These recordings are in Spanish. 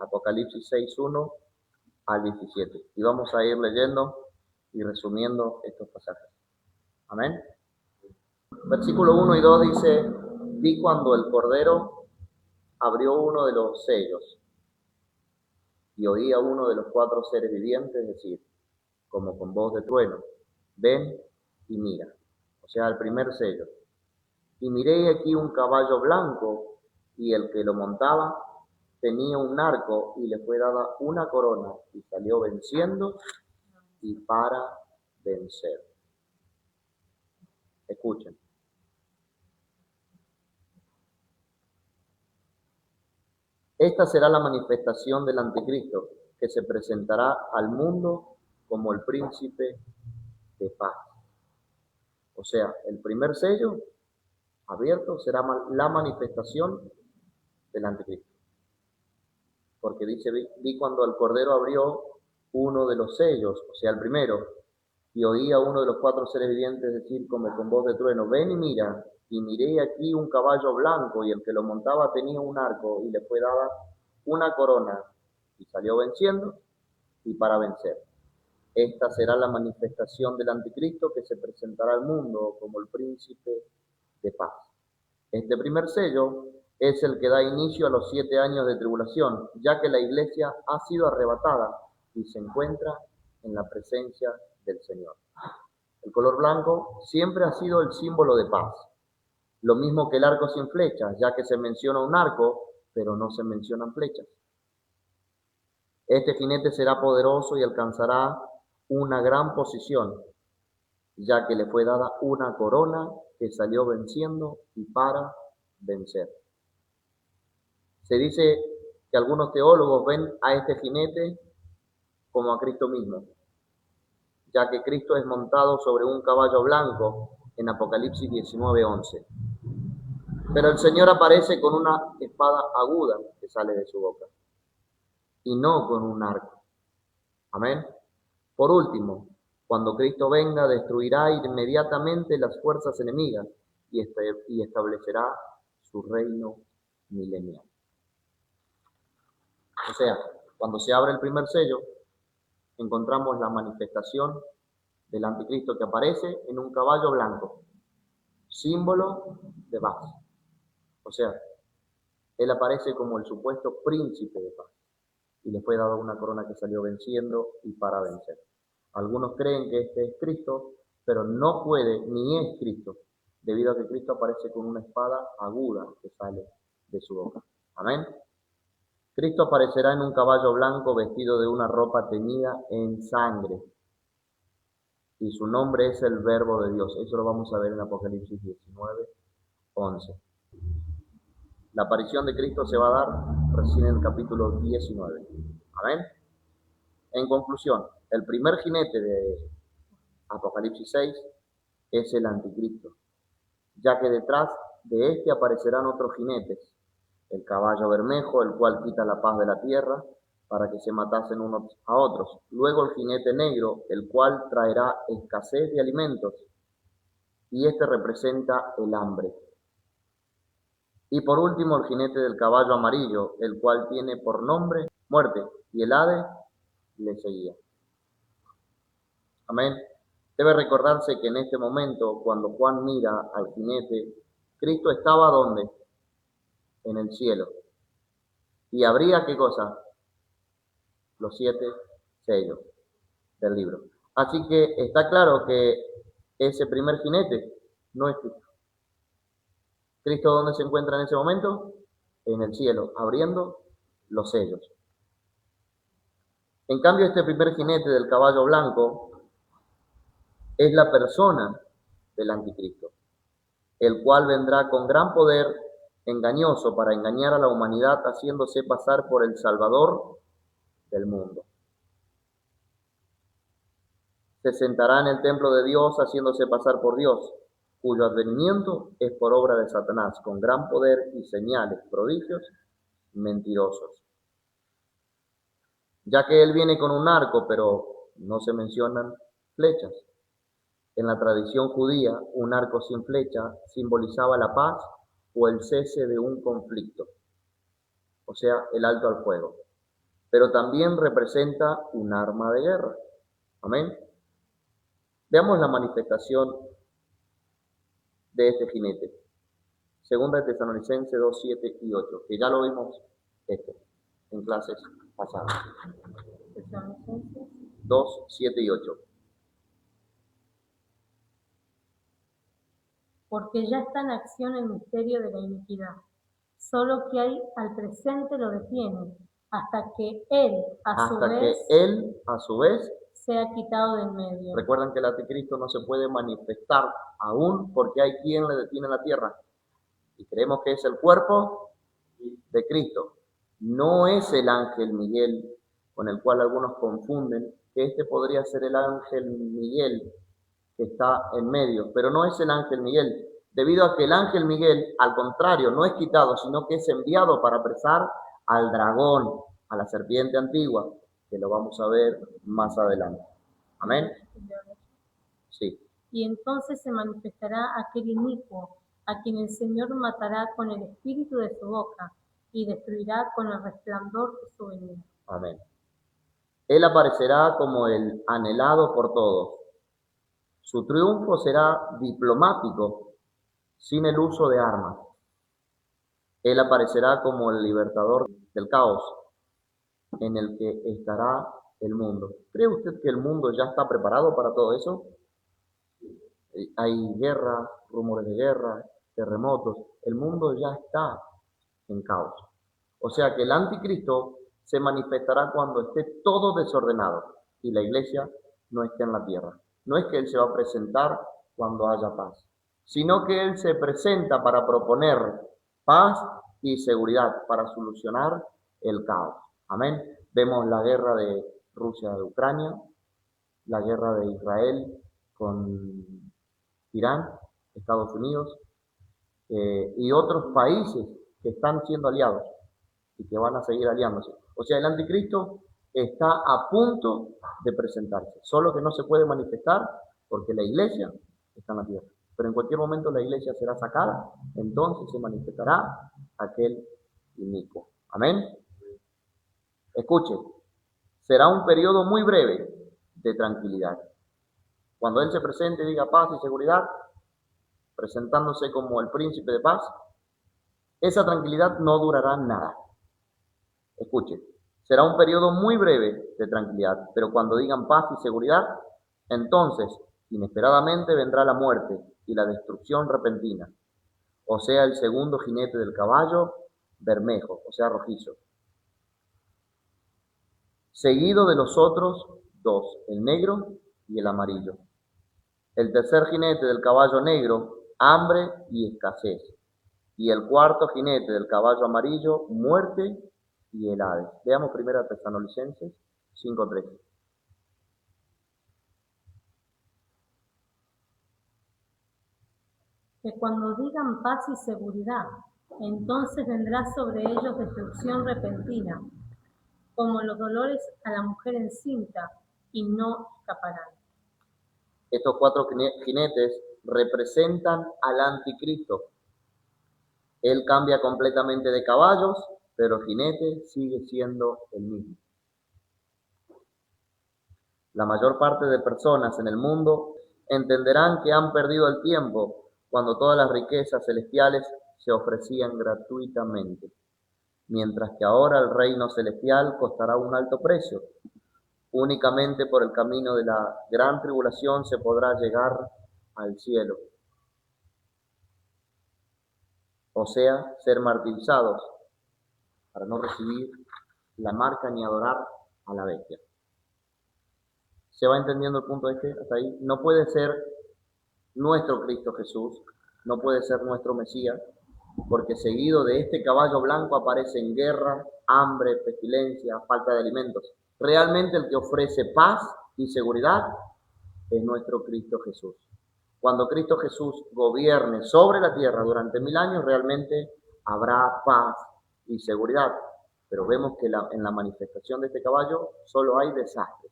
Apocalipsis 6:1 al 17. Y vamos a ir leyendo y resumiendo estos pasajes. Amén. Versículo 1 y 2 dice: vi cuando el Cordero abrió uno de los sellos y oí a uno de los 4 seres vivientes decir, como con voz de trueno, ven y mira. O sea, el primer sello. Y miré aquí un caballo blanco, y el que lo montaba tenía un arco, y le fue dada una corona, y salió venciendo y para vencer. Escuchen. Esta será la manifestación del anticristo, que se presentará al mundo como el príncipe de paz. O sea, el primer sello abierto será la manifestación del anticristo. Porque dice, vi cuando el Cordero abrió uno de los sellos, o sea, el primero, y oí a uno de los 4 seres vivientes decir como con voz de trueno, ven y mira. Y miré aquí un caballo blanco, y el que lo montaba tenía un arco, y le fue dada una corona, y salió venciendo y para vencer. Esta será la manifestación del anticristo, que se presentará al mundo como el príncipe de paz. Este primer sello es el que da inicio a los 7 años de tribulación, ya que la iglesia ha sido arrebatada y se encuentra en la presencia del Señor. El color blanco siempre ha sido el símbolo de paz, lo mismo que el arco sin flechas, ya que se menciona un arco, pero no se mencionan flechas. Este jinete será poderoso y alcanzará una gran posición, ya que le fue dada una corona que salió venciendo y para vencer. Se dice que algunos teólogos ven a este jinete como a Cristo mismo, ya que Cristo es montado sobre un caballo blanco en Apocalipsis 19:11. Pero el Señor aparece con una espada aguda que sale de su boca, y no con un arco. Amén. Por último, cuando Cristo venga, destruirá inmediatamente las fuerzas enemigas y establecerá su reino milenial. O sea, cuando se abre el primer sello, encontramos la manifestación del anticristo que aparece en un caballo blanco, símbolo de paz. O sea, él aparece como el supuesto príncipe de paz y le fue dada una corona que salió venciendo y para vencer. Algunos creen que este es Cristo, pero no puede ni es Cristo, debido a que Cristo aparece con una espada aguda que sale de su boca. Amén. Cristo aparecerá en un caballo blanco vestido de una ropa teñida en sangre. Y su nombre es el Verbo de Dios. Eso lo vamos a ver en Apocalipsis 19:11. La aparición de Cristo se va a dar recién en el capítulo 19. Amén. En conclusión, el primer jinete de Apocalipsis 6 es el anticristo, ya que detrás de este aparecerán otros jinetes, el caballo bermejo, el cual quita la paz de la tierra, para que se matasen unos a otros. Luego el jinete negro, el cual traerá escasez de alimentos, y este representa el hambre. Y por último el jinete del caballo amarillo, el cual tiene por nombre muerte, y el Hades le seguía. Amén. Debe recordarse que en este momento, cuando Juan mira al jinete, Cristo estaba ¿dónde? En el cielo. Y habría, ¿qué cosa? Los 7 sellos del libro. Así que está claro que ese primer jinete no es Cristo. ¿Cristo dónde se encuentra en ese momento? En el cielo, abriendo los sellos. En cambio, este primer jinete del caballo blanco es la persona del anticristo, el cual vendrá con gran poder engañoso para engañar a la humanidad, haciéndose pasar por el Salvador del mundo. Se sentará en el templo de Dios haciéndose pasar por Dios, cuyo advenimiento es por obra de Satanás, con gran poder y señales, prodigios, mentirosos. Ya que él viene con un arco, pero no se mencionan flechas. En la tradición judía, un arco sin flecha simbolizaba la paz o el cese de un conflicto, o sea, el alto al fuego. pero también representa un arma de guerra. Amén. Veamos la manifestación de este jinete. Segunda de Tesalonicenses 2, 7 y 8, que ya lo vimos esto en clases pasadas. 2, 7 y 8. Porque ya está en acción el misterio de la iniquidad. Solo que hay al presente lo detiene, hasta que él, a su vez, sea quitado del medio. Recuerden que el anticristo no se puede manifestar aún porque hay quien le detiene la tierra. Y creemos que es el cuerpo de Cristo. No es el ángel Miguel, con el cual algunos confunden, que este podría ser el ángel Miguel que está en medio, pero no es el ángel Miguel, debido a que el ángel Miguel, al contrario, no es quitado, sino que es enviado para apresar al dragón, a la serpiente antigua, que lo vamos a ver más adelante. Amén. Sí. Y entonces se manifestará aquel inicuo, a quien el Señor matará con el espíritu de su boca y destruirá con el resplandor de su venida. Amén. Él aparecerá como el anhelado por todos. Su triunfo será diplomático, sin el uso de armas. Él aparecerá como el libertador del caos, en el que estará el mundo. ¿Cree usted que el mundo ya está preparado para todo eso? Hay guerra, rumores de guerra, terremotos. El mundo ya está en caos. O sea que el anticristo se manifestará cuando esté todo desordenado y la iglesia no esté en la tierra. No es que él se va a presentar cuando haya paz, sino que él se presenta para proponer paz y seguridad, para solucionar el caos. Amén. Vemos la guerra de Rusia de Ucrania, la guerra de Israel con Irán, Estados Unidos y otros países que están siendo aliados y que van a seguir aliándose. O sea, el anticristo está a punto de presentarse, solo que no se puede manifestar porque la iglesia está en la tierra. Pero en cualquier momento la iglesia será sacada, entonces se manifestará aquel inicuo. Amén. Escuche, será un periodo muy breve de tranquilidad. Cuando él se presente y diga paz y seguridad, presentándose como el príncipe de paz, esa tranquilidad no durará nada. Escuche, será un periodo muy breve de tranquilidad, pero cuando digan paz y seguridad, entonces, inesperadamente vendrá la muerte y la destrucción repentina, o sea, el segundo jinete del caballo, bermejo, o sea, rojizo, seguido de los otros dos, el negro y el amarillo. El tercer jinete del caballo negro, hambre y escasez. Y el cuarto jinete del caballo amarillo, muerte y el Hades. Veamos 1 Tesalonicenses 5:13. Que cuando digan paz y seguridad, entonces vendrá sobre ellos destrucción repentina, como los dolores a la mujer encinta, y no escaparán. Estos cuatro jinetes representan al anticristo. Él cambia completamente de caballos, pero el jinete sigue siendo el mismo. La mayor parte de personas en el mundo entenderán que han perdido el tiempo cuando todas las riquezas celestiales se ofrecían gratuitamente, mientras que ahora el reino celestial costará un alto precio. Únicamente por el camino de la gran tribulación se podrá llegar al cielo, o sea, ser martirizados para no recibir la marca ni adorar a la bestia. ¿Se va entendiendo el punto hasta ahí? No puede ser nuestro Cristo Jesús, no puede ser nuestro Mesías, porque seguido de este caballo blanco aparecen guerra, hambre, pestilencia, falta de alimentos. Realmente el que ofrece paz y seguridad es nuestro Cristo Jesús. Cuando Cristo Jesús gobierne sobre la tierra durante 1000 años, realmente habrá paz y seguridad. Pero vemos que en la manifestación de este caballo solo hay desastres,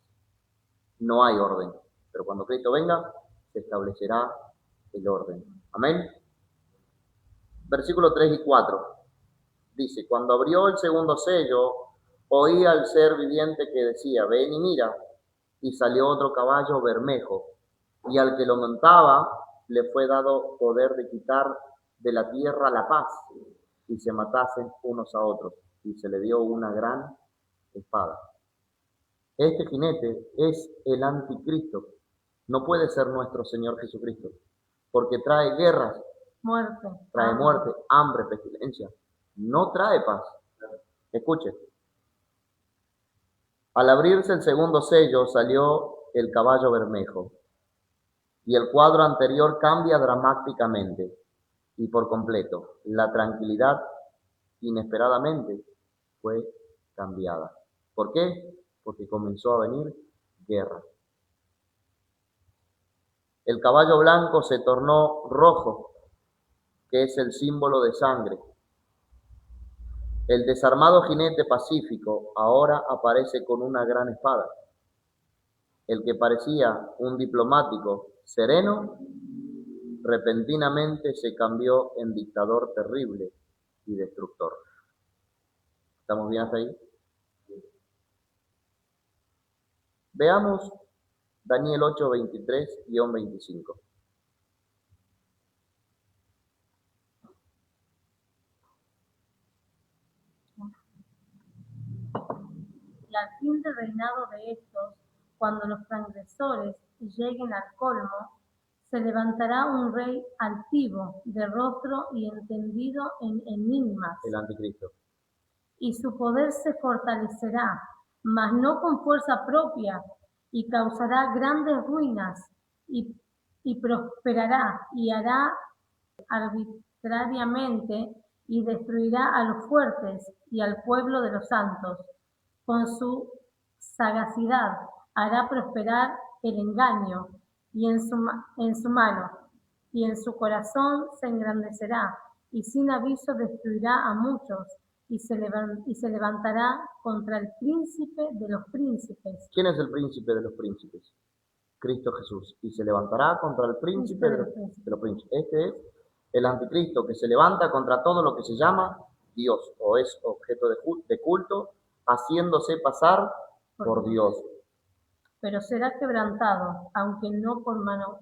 no hay orden. Pero cuando Cristo venga, se establecerá el orden. Amén. Versículos 3 y 4. Dice, cuando abrió el segundo sello, Oí al ser viviente que decía, ven y mira, y salió otro caballo bermejo, y al que lo montaba le fue dado poder de quitar de la tierra la paz, y se matasen unos a otros, y se le dio una gran espada. Este jinete es el anticristo, no puede ser nuestro Señor Jesucristo, porque trae guerras, trae muerte, hambre, pestilencia, no trae paz. Escuche. Al abrirse el segundo sello salió el caballo bermejo, y el cuadro anterior cambia dramáticamente y por completo. La tranquilidad inesperadamente fue cambiada. ¿Por qué? Porque comenzó a venir guerra. El caballo blanco se tornó rojo, que es el símbolo de sangre. El desarmado jinete pacífico ahora aparece con una gran espada. El que parecía un diplomático sereno, repentinamente se cambió en dictador terrible y destructor. ¿Estamos bien hasta ahí? Veamos Daniel 8, 23-25. Y al fin del reinado de estos, cuando los transgresores lleguen al colmo, se levantará un rey altivo, de rostro y entendido en enigmas. El anticristo. Y su poder se fortalecerá, mas no con fuerza propia, y causará grandes ruinas, y prosperará, y hará arbitrariamente, y destruirá a los fuertes y al pueblo de los santos. Con su sagacidad hará prosperar el engaño, y en su mano, y en su corazón se engrandecerá, y sin aviso destruirá a muchos, y se levantará contra el príncipe de los príncipes. ¿Quién es el príncipe de los príncipes? Cristo Jesús. Y se levantará contra el príncipe de los príncipes. Este es el anticristo que se levanta contra todo lo que se llama Dios o es objeto de culto, haciéndose pasar por Dios. Pero será quebrantado, aunque no por mano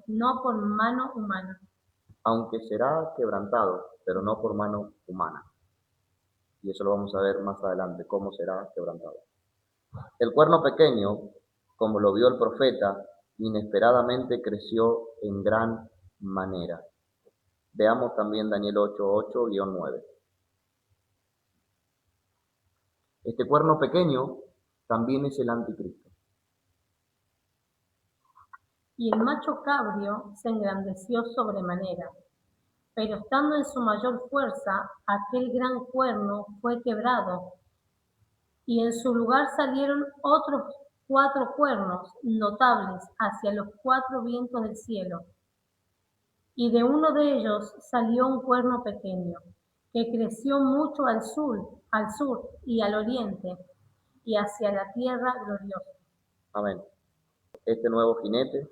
humana. Aunque será quebrantado, pero no por mano humana. Y eso lo vamos a ver más adelante, cómo será quebrantado. El cuerno pequeño, como lo vio el profeta, inesperadamente creció en gran manera. Veamos también Daniel 8:8-9. Este cuerno pequeño también es el anticristo. Y el macho cabrio se engrandeció sobremanera, pero estando en su mayor fuerza, aquel gran cuerno fue quebrado, y en su lugar salieron otros 4 cuernos notables hacia los 4 vientos del cielo. Y de uno de ellos salió un cuerno pequeño, que creció mucho al sur y al oriente, y hacia la tierra gloriosa. Amén. Este nuevo jinete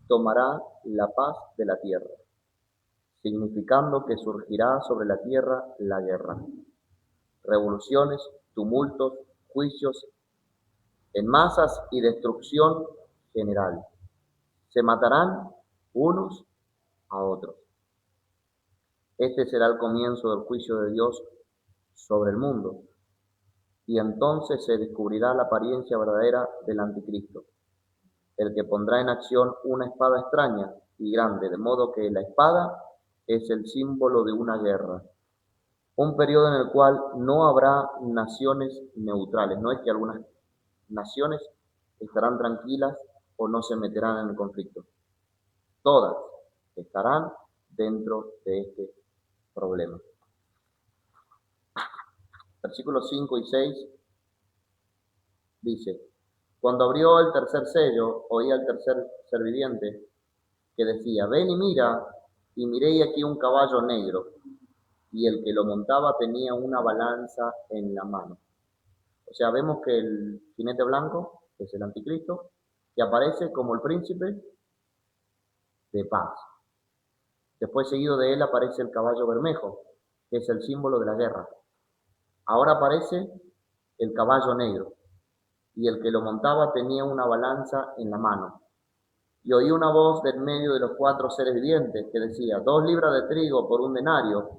tomará la paz de la tierra, significando que surgirá sobre la tierra la guerra, revoluciones, tumultos, juicios en masas y destrucción general. Se matarán unos a otros. Este será el comienzo del juicio de Dios sobre el mundo, y entonces se descubrirá la apariencia verdadera del anticristo, el que pondrá en acción una espada extraña y grande, de modo que la espada es el símbolo de una guerra, un periodo en el cual no habrá naciones neutrales. No es que algunas naciones estarán tranquilas o no se meterán en el conflicto. Todas estarán dentro de este problema. Versículos 5 y 6 dice: cuando abrió el tercer sello, oí al tercer ser viviente que decía: ven y mira, y miré y aquí un caballo negro, y el que lo montaba tenía una balanza en la mano. O sea, vemos que el jinete blanco es el anticristo, que aparece como el príncipe de paz. Después, seguido de él, aparece el caballo bermejo, que es el símbolo de la guerra. Ahora aparece el caballo negro, y el que lo montaba tenía una balanza en la mano. Y oí una voz del medio de los 4 seres vivientes que decía: 2 libras de trigo por 1 denario,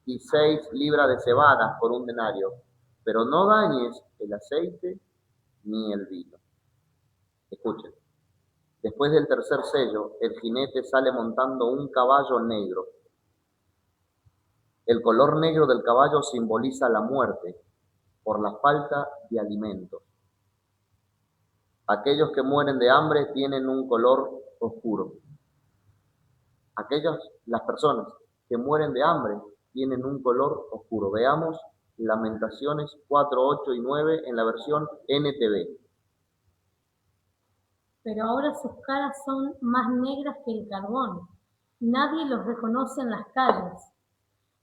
y 6 libras de cebada por 1 denario, pero no dañes el aceite ni el vino. Escuchen. Después del tercer sello, el jinete sale montando un caballo negro. El color negro del caballo simboliza la muerte por la falta de alimento. Aquellos que mueren de hambre tienen un color oscuro. Las personas que mueren de hambre tienen un color oscuro. Veamos Lamentaciones 4, 8 y 9 en la versión NTV. Pero ahora sus caras son más negras que el carbón. Nadie los reconoce en las calles.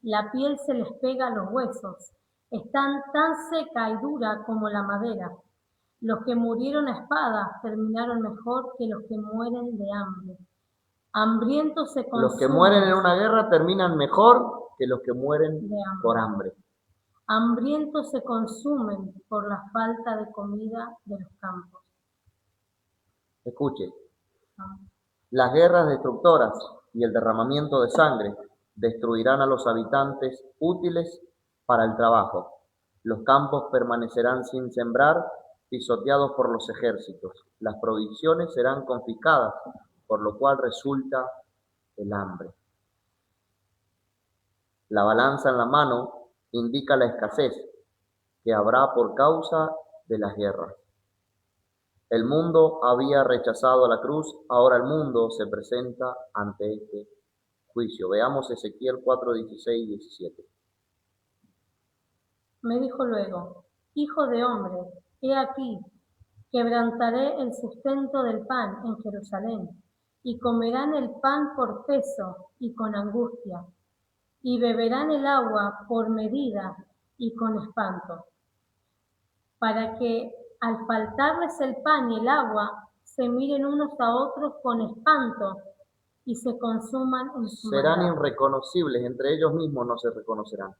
La piel se les pega a los huesos. Están tan seca y dura como la madera. Los que murieron a espada terminaron mejor que los que mueren de hambre. Hambrientos se consumen. Los que mueren en una guerra terminan mejor que los que mueren por hambre. Hambrientos se consumen por la falta de comida de los campos. Escuche, las guerras destructoras y el derramamiento de sangre destruirán a los habitantes útiles para el trabajo. Los campos permanecerán sin sembrar, pisoteados por los ejércitos. Las provisiones serán confiscadas, por lo cual resulta el hambre. La balanza en la mano indica la escasez que habrá por causa de las guerras. El mundo había rechazado la cruz, ahora el mundo se presenta ante este juicio. Veamos Ezequiel 4, 16 y 17. Me dijo luego: Hijo de hombre, he aquí, quebrantaré el sustento del pan en Jerusalén, y comerán el pan por peso y con angustia, y beberán el agua por medida y con espanto, para que al faltarles el pan y el agua, se miren unos a otros con espanto y se consuman en su maldad. Serán irreconocibles, entre ellos mismos no se reconocerán.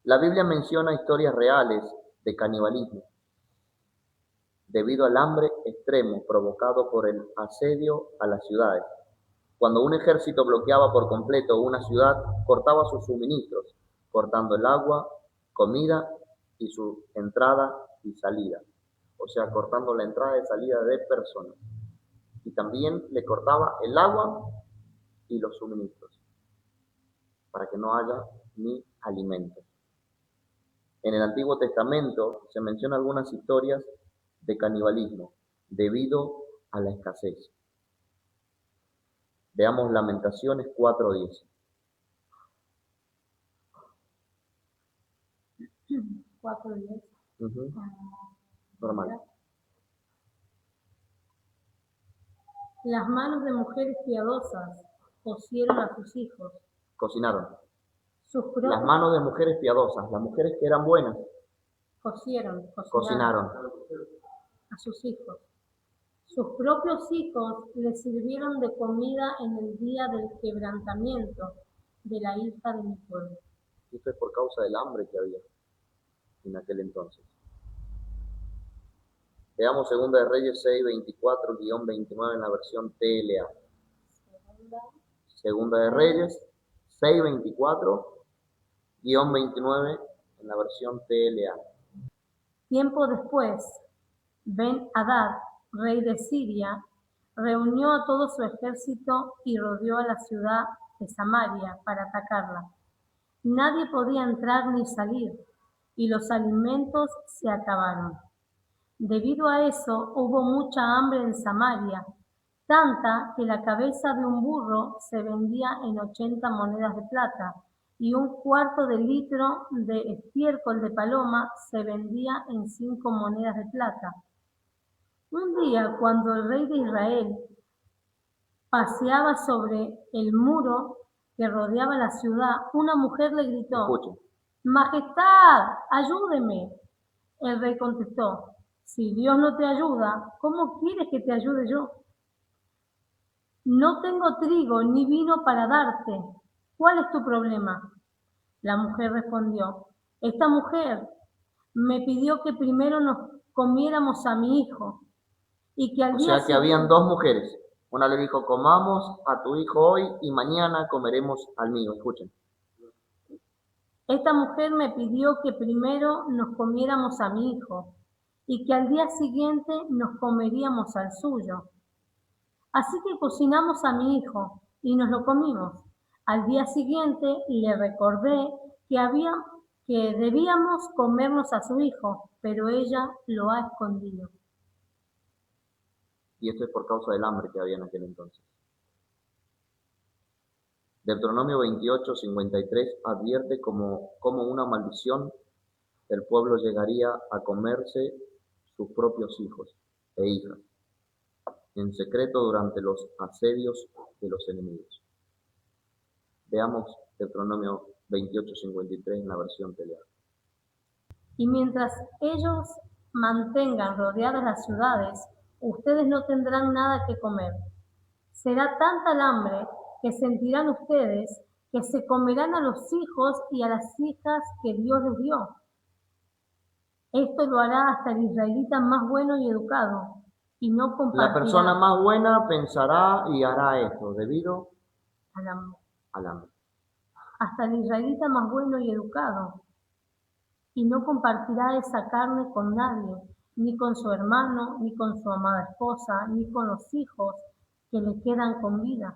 La Biblia menciona historias reales de canibalismo, debido al hambre extremo provocado por el asedio a las ciudades. Cuando un ejército bloqueaba por completo una ciudad, cortaba sus suministros, cortando el agua, comida y su entrada y salida. O sea, cortando la entrada y salida de personas. Y también le cortaba el agua y los suministros, para que no haya ni alimento. En el Antiguo Testamento se mencionan algunas historias de canibalismo debido a la escasez. Veamos Lamentaciones 4:10. 4:10. Normal. Las manos de mujeres piadosas cocieron a sus hijos. Cocinaron. Las manos de mujeres piadosas, las mujeres que eran buenas, cocinaron a sus hijos. Sus propios hijos les sirvieron de comida en el día del quebrantamiento de la hija de mi pueblo. Esto es por causa del hambre que había en aquel entonces. Veamos 2 de Reyes 6:24-29 en la versión TLA. 2 de Reyes 6:24-29 en la versión TLA. Tiempo después, Ben-Hadad, rey de Siria, reunió a todo su ejército y rodeó a la ciudad de Samaria para atacarla. Nadie podía entrar ni salir, y los alimentos se acabaron. Debido a eso, hubo mucha hambre en Samaria, tanta que la cabeza de un burro se vendía en 80 monedas de plata, y un cuarto de litro de estiércol de paloma se vendía en 5 monedas de plata. Un día, cuando el rey de Israel paseaba sobre el muro que rodeaba la ciudad, una mujer le gritó: Escuchen. «Majestad, ayúdeme». El rey contestó: «Si Dios no te ayuda, ¿cómo quieres que te ayude yo? No tengo trigo ni vino para darte. ¿Cuál es tu problema?». La mujer respondió: Esta mujer me pidió que primero nos comiéramos a mi hijo y que al día sea que habían dos mujeres. Una le dijo, comamos a tu hijo hoy y mañana comeremos al mío. Escuchen. Esta mujer me pidió que primero nos comiéramos a mi hijo y que al día siguiente nos comeríamos al suyo. Así que cocinamos a mi hijo y nos lo comimos. Al día siguiente le recordé que debíamos comernos a su hijo, pero ella lo ha escondido. Y esto es por causa del hambre que había en aquel entonces. Deuteronomio 28:53 advierte como una maldición el pueblo llegaría a comerse sus propios hijos e hijas, en secreto durante los asedios de los enemigos. Veamos Deuteronomio 28:53 en la versión Telea. Y mientras ellos mantengan rodeadas las ciudades, ustedes no tendrán nada que comer. Será tanta el hambre que sentirán ustedes que se comerán a los hijos y a las hijas que Dios les dio. Esto lo hará hasta el israelita más bueno y educado, y no compartirá. La persona más buena pensará y hará esto debido al hambre. Hasta el israelita más bueno y educado, y no compartirá esa carne con nadie, ni con su hermano, ni con su amada esposa, ni con los hijos que le quedan con vida.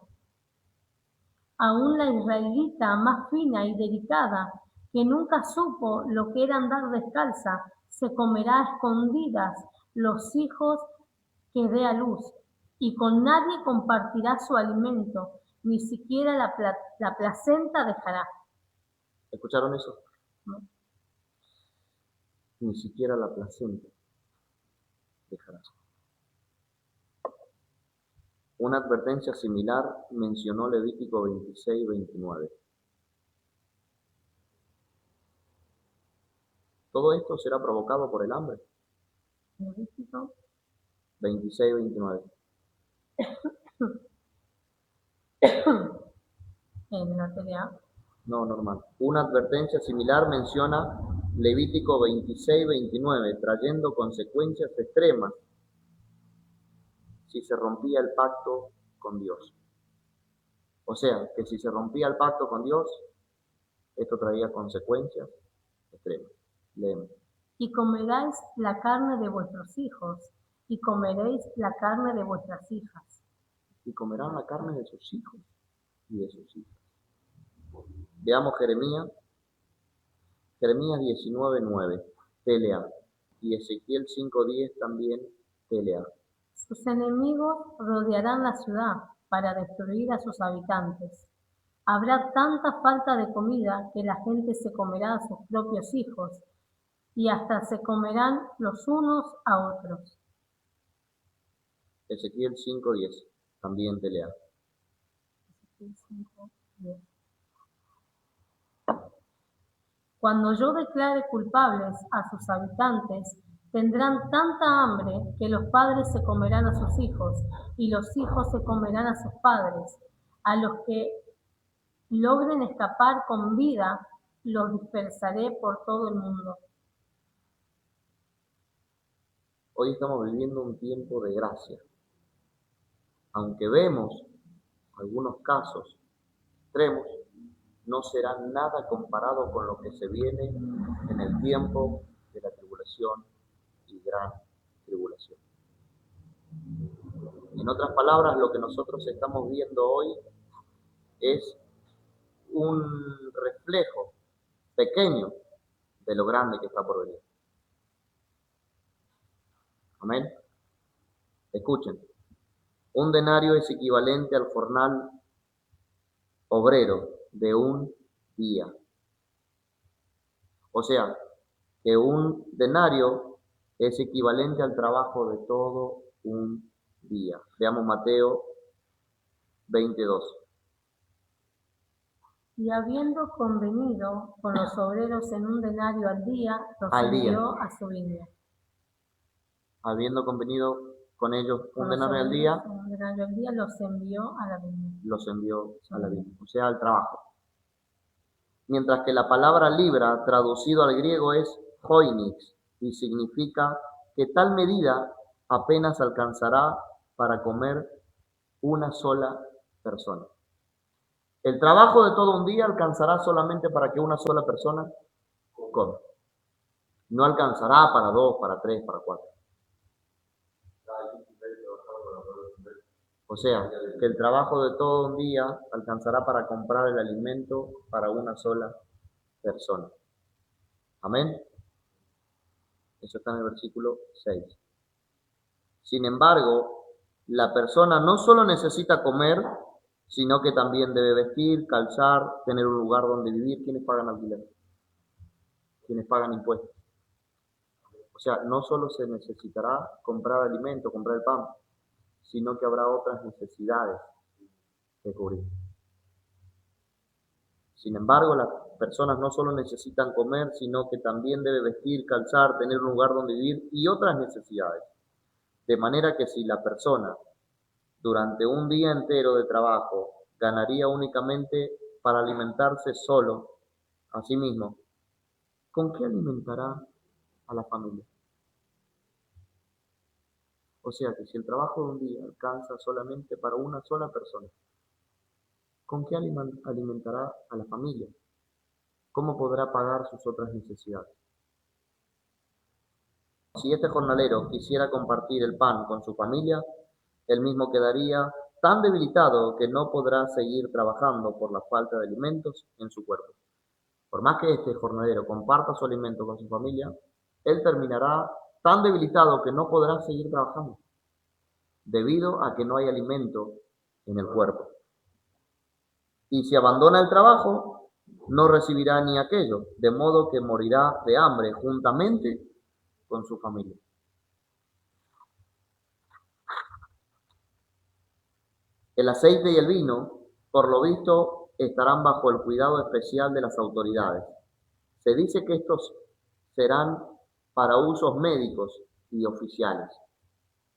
Aún la israelita más fina y delicada, que nunca supo lo que era andar descalza, se comerá a escondidas los hijos que dé a luz, y con nadie compartirá su alimento, ni siquiera la placenta dejará. ¿Escucharon eso? ¿No? Ni siquiera la placenta dejará. Una advertencia similar mencionó Levítico 26:29. Todo esto será provocado por el hambre. Levítico 26:29. en la TDA. No, normal. Una advertencia similar menciona Levítico 26:29, trayendo consecuencias extremas si se rompía el pacto con Dios. O sea, que si se rompía el pacto con Dios, esto traía consecuencias extremas. Leemos. Y comeréis la carne de vuestros hijos, y comeréis la carne de vuestras hijas. Y comerán la carne de sus hijos y de sus hijas. Veamos Jeremías 19:9, TLA, y Ezequiel 5:10 también TLA. Sus enemigos rodearán la ciudad para destruir a sus habitantes. Habrá tanta falta de comida que la gente se comerá a sus propios hijos y hasta se comerán los unos a otros. Ezequiel 5:10, también TLA. Cuando yo declare culpables a sus habitantes, tendrán tanta hambre que los padres se comerán a sus hijos y los hijos se comerán a sus padres. A los que logren escapar con vida, los dispersaré por todo el mundo. Hoy estamos viviendo un tiempo de gracia. Aunque vemos algunos casos extremos, no será nada comparado con lo que se viene en el tiempo de la tribulación y gran tribulación. En otras palabras, lo que nosotros estamos viendo hoy es un reflejo pequeño de lo grande que está por venir. Amén. Escuchen, un denario es equivalente al jornal obrero de un día. O sea, que un denario es equivalente al trabajo de todo un día. Veamos Mateo 22. Y habiendo convenido con los obreros en un denario al día, los envió a su viña. Habiendo convenido con ellos un denario al día, los envió a la viña. Los envió a la viña, o sea, al trabajo. mientras que la palabra libra, traducido al griego, es hoinix, y significa que tal medida apenas alcanzará para comer una sola persona. El trabajo de todo un día alcanzará solamente para que una sola persona coma. No alcanzará para 2, para 3, para 4. O sea, que el trabajo de todo un día alcanzará para comprar el alimento para una sola persona. Amén. Eso está en el versículo 6. Sin embargo, la persona no solo necesita comer, sino que también debe vestir, calzar, tener un lugar donde vivir. ¿Quiénes pagan alquiler? ¿Quiénes pagan impuestos? O sea, no solo se necesitará comprar alimento, comprar el pan, sino que habrá otras necesidades que cubrir. Sin embargo, las personas no solo necesitan comer, sino que también debe vestir, calzar, tener un lugar donde vivir y otras necesidades. De manera que si la persona durante un día entero de trabajo ganaría únicamente para alimentarse solo a sí mismo, ¿con qué alimentará a la familia? O sea que si el trabajo de un día alcanza solamente para una sola persona, ¿con qué alimentará a la familia? ¿Cómo podrá pagar sus otras necesidades? Si este jornalero quisiera compartir el pan con su familia, él mismo quedaría tan debilitado que no podrá seguir trabajando por la falta de alimentos en su cuerpo. Por más que este jornalero comparta su alimento con su familia, él terminará tan debilitado que no podrá seguir trabajando, debido a que no hay alimento en el cuerpo. Y si abandona el trabajo, no recibirá ni aquello, de modo que morirá de hambre juntamente con su familia. El aceite y el vino, por lo visto, estarán bajo el cuidado especial de las autoridades. Se dice que estos serán para usos médicos y oficiales.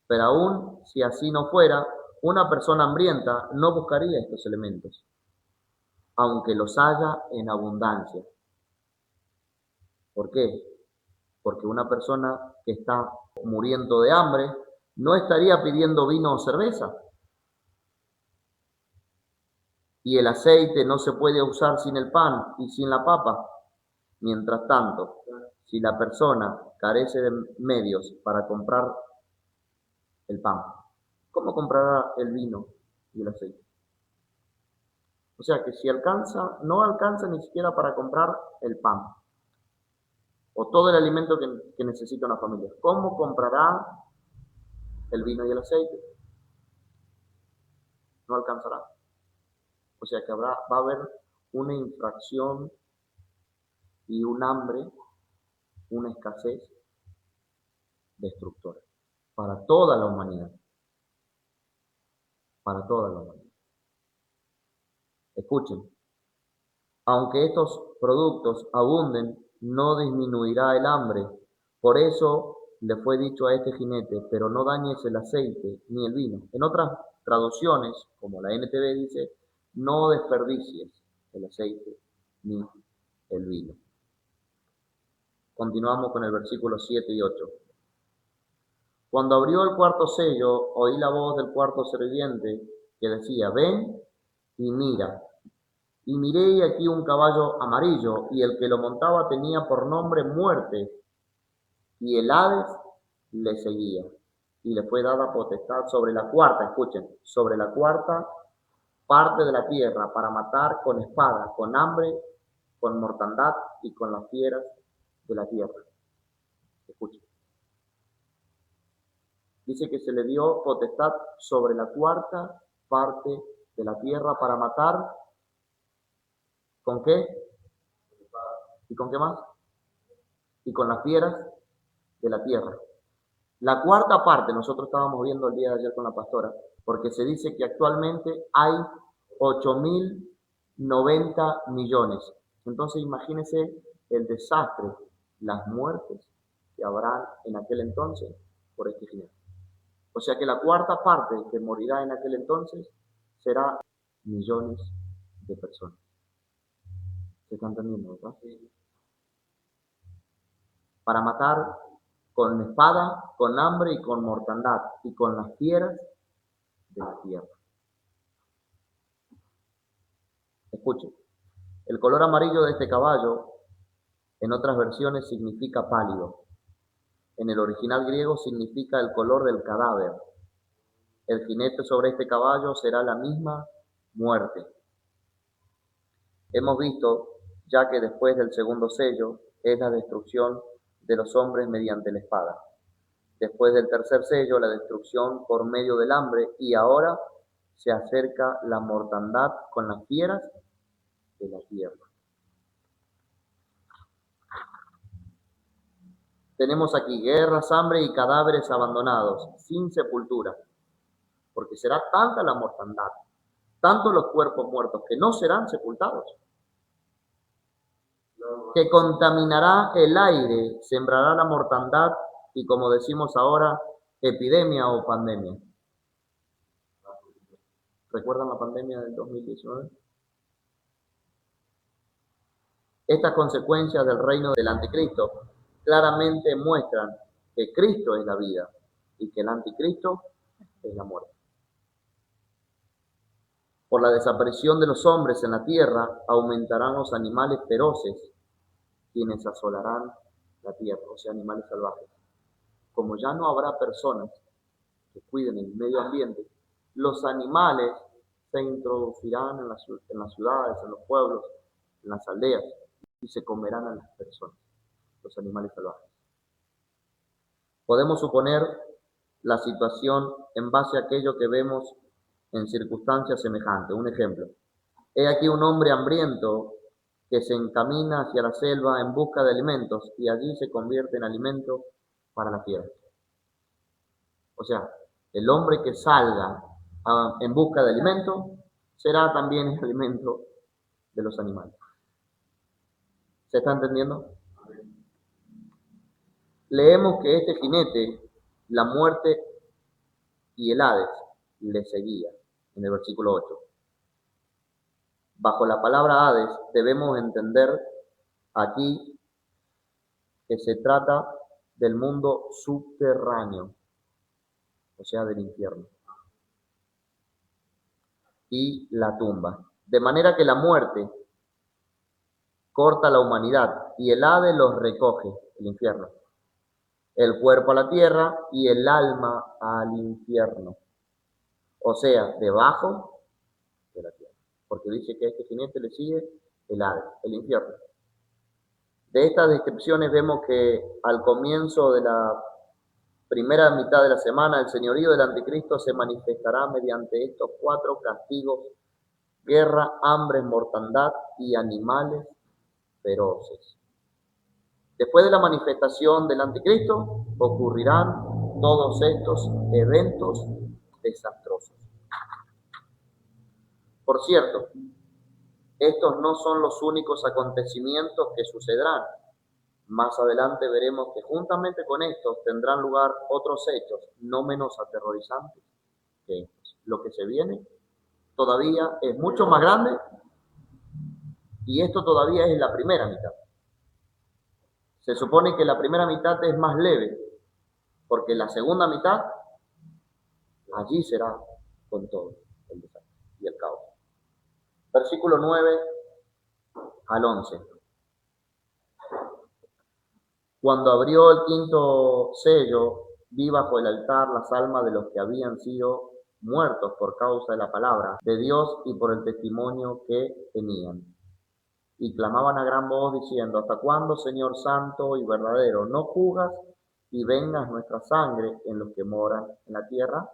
Pero aún si así no fuera, una persona hambrienta no buscaría estos elementos, aunque los haya en abundancia. ¿Por qué? Porque una persona que está muriendo de hambre no estaría pidiendo vino o cerveza. Y el aceite no se puede usar sin el pan y sin la papa. Mientras tanto, si la persona carece de medios para comprar el pan, ¿cómo comprará el vino y el aceite? O sea que si no alcanza ni siquiera para comprar el pan o todo el alimento que necesita una familia, ¿cómo comprará el vino y el aceite? No alcanzará. O sea que va a haber una infracción y un hambre, una escasez destructora para toda la humanidad. Para toda la humanidad. Escuchen, aunque estos productos abunden, no disminuirá el hambre. Por eso le fue dicho a este jinete, pero no dañes el aceite ni el vino. En otras traducciones, como la NTV dice, no desperdicies el aceite ni el vino. Continuamos con el versículo 7 y 8. Cuando abrió el cuarto sello, oí la voz del cuarto sirviente que decía, ven y mira. Y miré y aquí un caballo amarillo, y el que lo montaba tenía por nombre Muerte, y el Hades le seguía. Y le fue dada potestad sobre la cuarta, escuchen, sobre la cuarta parte de la tierra, para matar con espada, con hambre, con mortandad y con las fieras de la tierra. Escuchen. Dice que se le dio potestad sobre la cuarta parte de la tierra para matar. ¿Con qué? ¿Y con qué más? Y con las fieras de la tierra. La cuarta parte, nosotros estábamos viendo el día de ayer con la pastora, porque se dice que actualmente hay 8.090 millones. Entonces imagínense el desastre, las muertes que habrán en aquel entonces por este jinete. O sea que la cuarta parte que morirá en aquel entonces será millones de personas. ¿Se está entendiendo, verdad? Para matar con espada, con hambre y con mortandad, y con las fieras de la tierra. Escuchen, el color amarillo de este caballo, en otras versiones significa pálido. En el original griego significa el color del cadáver. El jinete sobre este caballo será la misma muerte. Hemos visto ya que después del segundo sello es la destrucción de los hombres mediante la espada. Después del tercer sello, la destrucción por medio del hambre, y ahora se acerca la mortandad con las fieras de la tierra. Tenemos aquí guerras, hambre y cadáveres abandonados, sin sepultura, porque será tanta la mortandad, tantos los cuerpos muertos que no serán sepultados, que contaminará el aire, sembrará la mortandad y, como decimos ahora, epidemia o pandemia. ¿Recuerdan la pandemia del 2019? Estas consecuencias del reino del anticristo claramente muestran que Cristo es la vida y que el anticristo es la muerte. Por la desaparición de los hombres en la tierra, aumentarán los animales feroces, quienes asolarán la tierra, o sea, animales salvajes. Como ya no habrá personas que cuiden el medio ambiente, los animales se introducirán en las ciudades, en los pueblos, en las aldeas, y se comerán a las personas, los animales salvajes. Podemos suponer la situación en base a aquello que vemos en circunstancias semejantes. Un ejemplo. He aquí un hombre hambriento que se encamina hacia la selva en busca de alimentos y allí se convierte en alimento para la tierra. O sea, el hombre que salga en busca de alimento será también el alimento de los animales. ¿Se está entendiendo? Leemos que este jinete, la muerte y el Hades, le seguía, en el versículo 8. Bajo la palabra Hades debemos entender aquí que se trata del mundo subterráneo, o sea, del infierno, y la tumba. De manera que la muerte corta la humanidad y el Hades los recoge, el infierno. El cuerpo a la tierra y el alma al infierno. O sea, debajo de la tierra. Porque dice que a este jinete le sigue el Hades, el infierno. De estas descripciones vemos que al comienzo de la primera mitad de la semana, el señorío del anticristo se manifestará mediante estos 4 castigos: guerra, hambre, mortandad y animales feroces. Después de la manifestación del anticristo, ocurrirán todos estos eventos desastrosos. Por cierto, estos no son los únicos acontecimientos que sucederán. Más adelante veremos que juntamente con estos tendrán lugar otros hechos no menos aterrorizantes que estos. Lo que se viene todavía es mucho más grande y esto todavía es la primera mitad. Se supone que la primera mitad es más leve, porque la segunda mitad, allí será con todo el desastre y el caos. Versículo 9 al 11. Cuando abrió el 5º sello, vi bajo el altar las almas de los que habían sido muertos por causa de la palabra de Dios y por el testimonio que tenían. Y clamaban a gran voz diciendo: ¿hasta cuándo, Señor santo y verdadero, no juzgas y vengas nuestra sangre en los que moran en la tierra?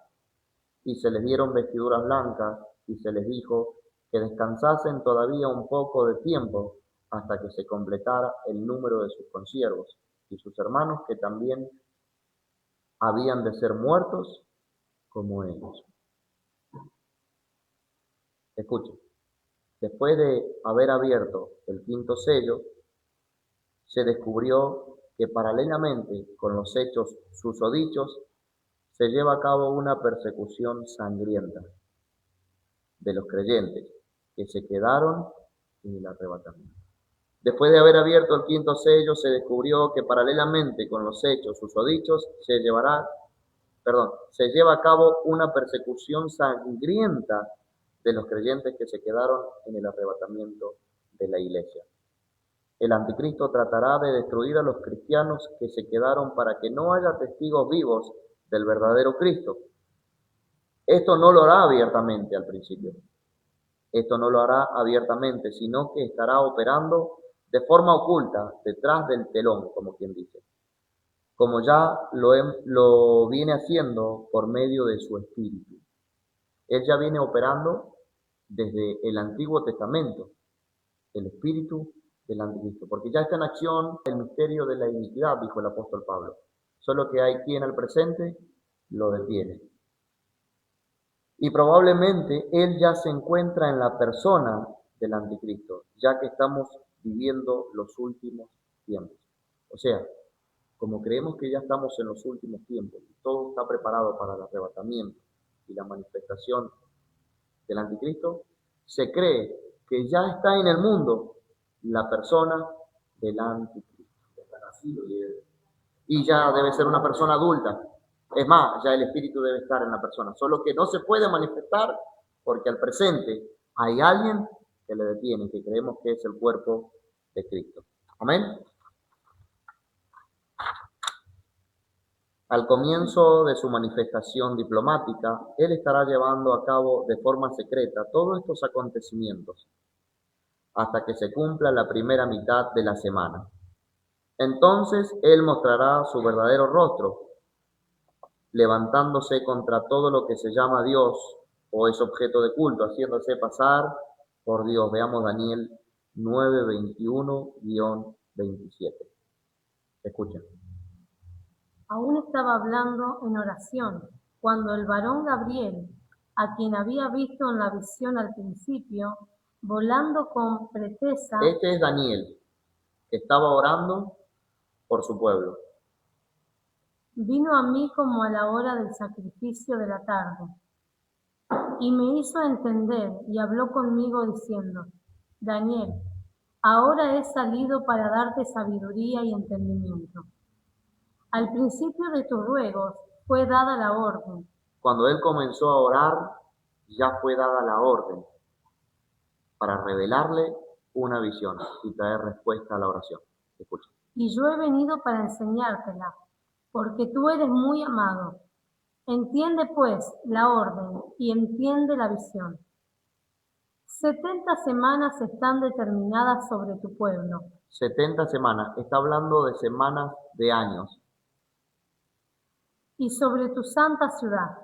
Y se les dieron vestiduras blancas y se les dijo que descansasen todavía un poco de tiempo hasta que se completara el número de sus consiervos y sus hermanos, que también habían de ser muertos como ellos. Escuchen. Después de haber abierto el 5º sello, se descubrió que paralelamente con los hechos susodichos se lleva a cabo una persecución sangrienta de los creyentes que se quedaron en el arrebatamiento. Después de haber abierto el quinto sello, se descubrió que paralelamente con los hechos susodichos se lleva a cabo una persecución sangrienta de los creyentes que se quedaron en el arrebatamiento de la iglesia. El anticristo tratará de destruir a los cristianos que se quedaron para que no haya testigos vivos del verdadero Cristo. Esto no lo hará abiertamente al principio. Esto no lo hará abiertamente, sino que estará operando de forma oculta, detrás del telón, como quien dice, como ya lo viene haciendo por medio de su Espíritu. Él ya viene operando desde el Antiguo Testamento, el Espíritu del Anticristo, porque ya está en acción el misterio de la iniquidad, dijo el apóstol Pablo, solo que hay quien al presente lo detiene. Y probablemente él ya se encuentra en la persona del Anticristo, ya que estamos viviendo los últimos tiempos. O sea, como creemos que ya estamos en los últimos tiempos, y todo está preparado para el arrebatamiento y la manifestación del Anticristo, se cree que ya está en el mundo la persona del Anticristo. Y ya debe ser una persona adulta. Es más, ya el Espíritu debe estar en la persona, solo que no se puede manifestar porque al presente hay alguien que le detiene, que creemos que es el cuerpo de Cristo. Amén. Al comienzo de su manifestación diplomática, él estará llevando a cabo de forma secreta todos estos acontecimientos hasta que se cumpla la primera mitad de la semana. Entonces él mostrará su verdadero rostro, levantándose contra todo lo que se llama Dios o es objeto de culto, haciéndose pasar por Dios. Veamos Daniel 9:21-27. Escuchen. Aún estaba hablando en oración, cuando el varón Gabriel, a quien había visto en la visión al principio, volando con pretesa... Este es Daniel, que estaba orando por su pueblo. Vino a mí como a la hora del sacrificio de la tarde, y me hizo entender y habló conmigo diciendo: Daniel, ahora he salido para darte sabiduría y entendimiento. Al principio de tus ruegos fue dada la orden. Cuando él comenzó a orar, ya fue dada la orden para revelarle una visión y traer respuesta a la oración. Escucha. Y yo he venido para enseñártela, porque tú eres muy amado. Entiende pues la orden y entiende la visión. 70 semanas están determinadas sobre tu pueblo. 70 semanas, está hablando de semanas de años. Y sobre tu santa ciudad,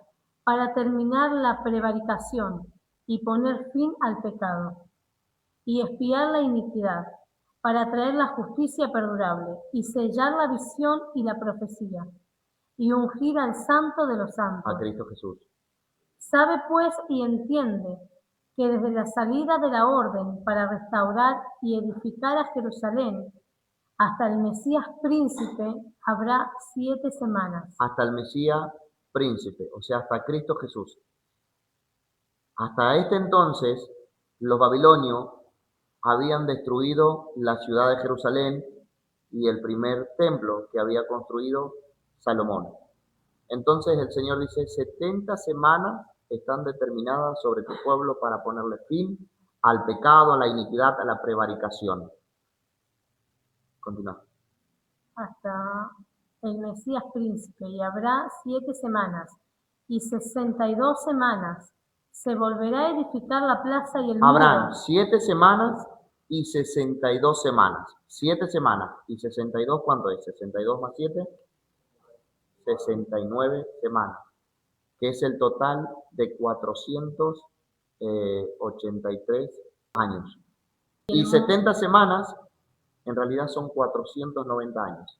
para terminar la prevaricación y poner fin al pecado, y expiar la iniquidad, para traer la justicia perdurable, y sellar la visión y la profecía, y ungir al Santo de los santos. A Cristo Jesús. Sabe pues y entiende que desde la salida de la orden para restaurar y edificar a Jerusalén hasta el Mesías príncipe habrá 7 semanas. Hasta el Mesías príncipe, o sea, hasta Cristo Jesús. Hasta este entonces, los babilonios habían destruido la ciudad de Jerusalén y el primer templo que había construido Salomón. Entonces el Señor dice, 70 semanas están determinadas sobre tu pueblo para ponerle fin al pecado, a la iniquidad, a la prevaricación. Continúa. Hasta el Mesías príncipe, y habrá 7 semanas, y 62 semanas. Se volverá a edificar la plaza y el muro. Habrán 7 semanas y 62 semanas. 7 semanas y 62, ¿cuánto es? 62 más 7, 69 semanas, que es el total de 483 años. Y 70 semanas, en realidad son 490 años.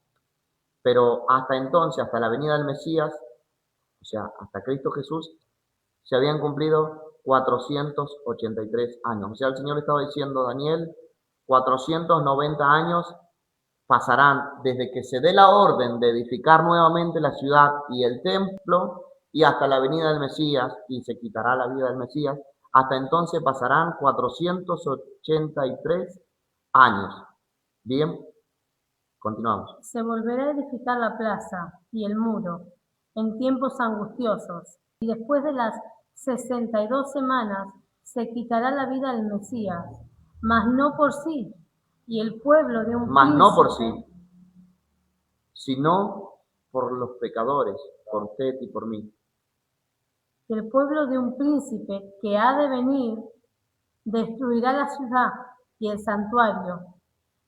Pero hasta entonces, hasta la venida del Mesías, o sea, hasta Cristo Jesús, se habían cumplido 483 años. O sea, el Señor estaba diciendo, Daniel, 490 años pasarán desde que se dé la orden de edificar nuevamente la ciudad y el templo y hasta la venida del Mesías, y se quitará la vida del Mesías. Hasta entonces pasarán 483 años. Bien, continuamos. Se volverá a edificar la plaza y el muro en tiempos angustiosos, y después de las 62 semanas se quitará la vida al Mesías, mas no por sí, y el pueblo de un Mas no por príncipe, sí, sino por los pecadores, por usted y por mí. el pueblo de un príncipe que ha de venir destruirá la ciudad y el santuario,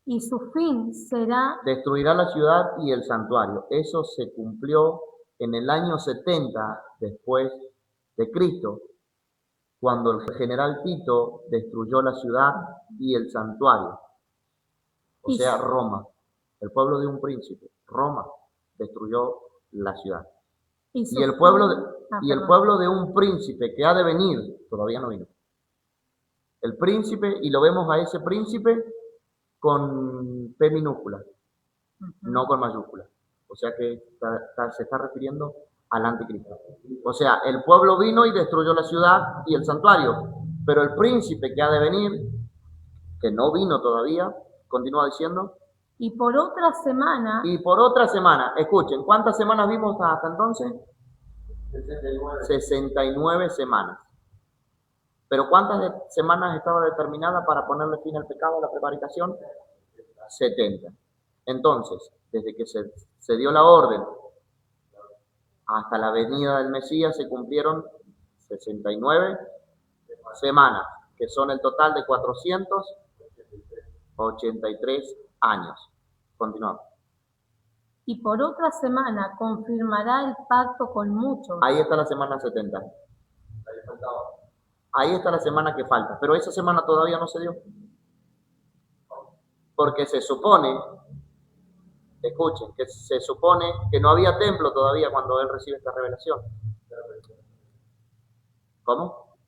y su fin será... Destruirá la ciudad y el santuario. Eso se cumplió en el año 70 después de Cristo, cuando el general Tito destruyó la ciudad y el santuario. O sea, Roma, el pueblo de un príncipe, Roma, destruyó la ciudad. Y el pueblo de un príncipe que ha de venir, todavía no vino. El príncipe, y lo vemos a ese príncipe con P minúscula, no con mayúscula. O sea que se está refiriendo al anticristo. O sea, el pueblo vino y destruyó la ciudad y el santuario, pero el príncipe que ha de venir, que no vino todavía, continúa diciendo. Y por otra semana. Y por otra semana, escuchen, ¿cuántas semanas vimos hasta entonces? 69 semanas. ¿Pero cuántas semanas estaba determinada para ponerle fin al pecado, a la prevaricación? 70. Entonces, desde que se dio la orden hasta la venida del Mesías se cumplieron 69 semanas, que son el total de 483 años. Continuamos. Y por otra semana confirmará el pacto con muchos. Ahí está la semana 70. Ahí está la semana que falta, pero esa semana todavía no se dio. Porque se supone, escuchen, que se supone que no había templo todavía cuando él recibe esta revelación. ¿Cómo?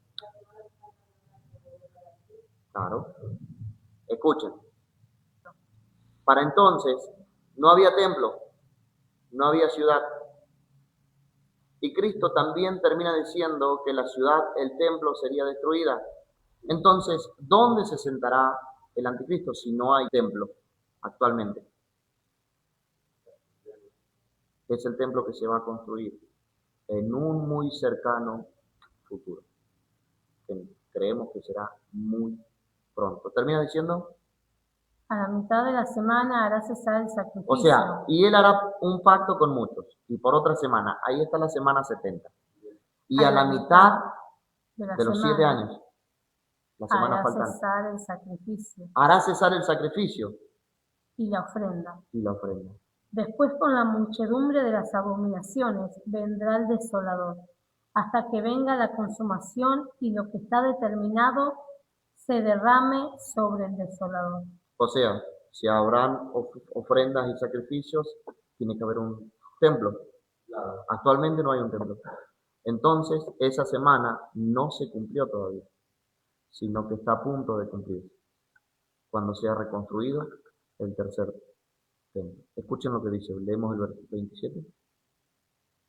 Claro. Escuchen. Para entonces no había templo, no había ciudad. Y Cristo también termina diciendo que la ciudad, el templo, sería destruida. Entonces, ¿dónde se sentará el anticristo si no hay templo actualmente? Es el templo que se va a construir en un muy cercano futuro. Creemos que será muy pronto. ¿Termina diciendo? A la mitad de la semana hará cesar el sacrificio. O sea, y él hará un pacto con muchos. Y por otra semana, ahí está la semana 70. Y a la mitad de los 7 años, la semana faltante, hará cesar el sacrificio. Hará cesar el sacrificio. Y la ofrenda. Y la ofrenda. Después, con la muchedumbre de las abominaciones, vendrá el desolador, hasta que venga la consumación y lo que está determinado se derrame sobre el desolador. O sea, si habrán ofrendas y sacrificios, tiene que haber un templo. Actualmente no hay un templo. Entonces, esa semana no se cumplió todavía, sino que está a punto de cumplirse, cuando sea reconstruido el tercer templo. Escuchen lo que dice, leemos el versículo 27.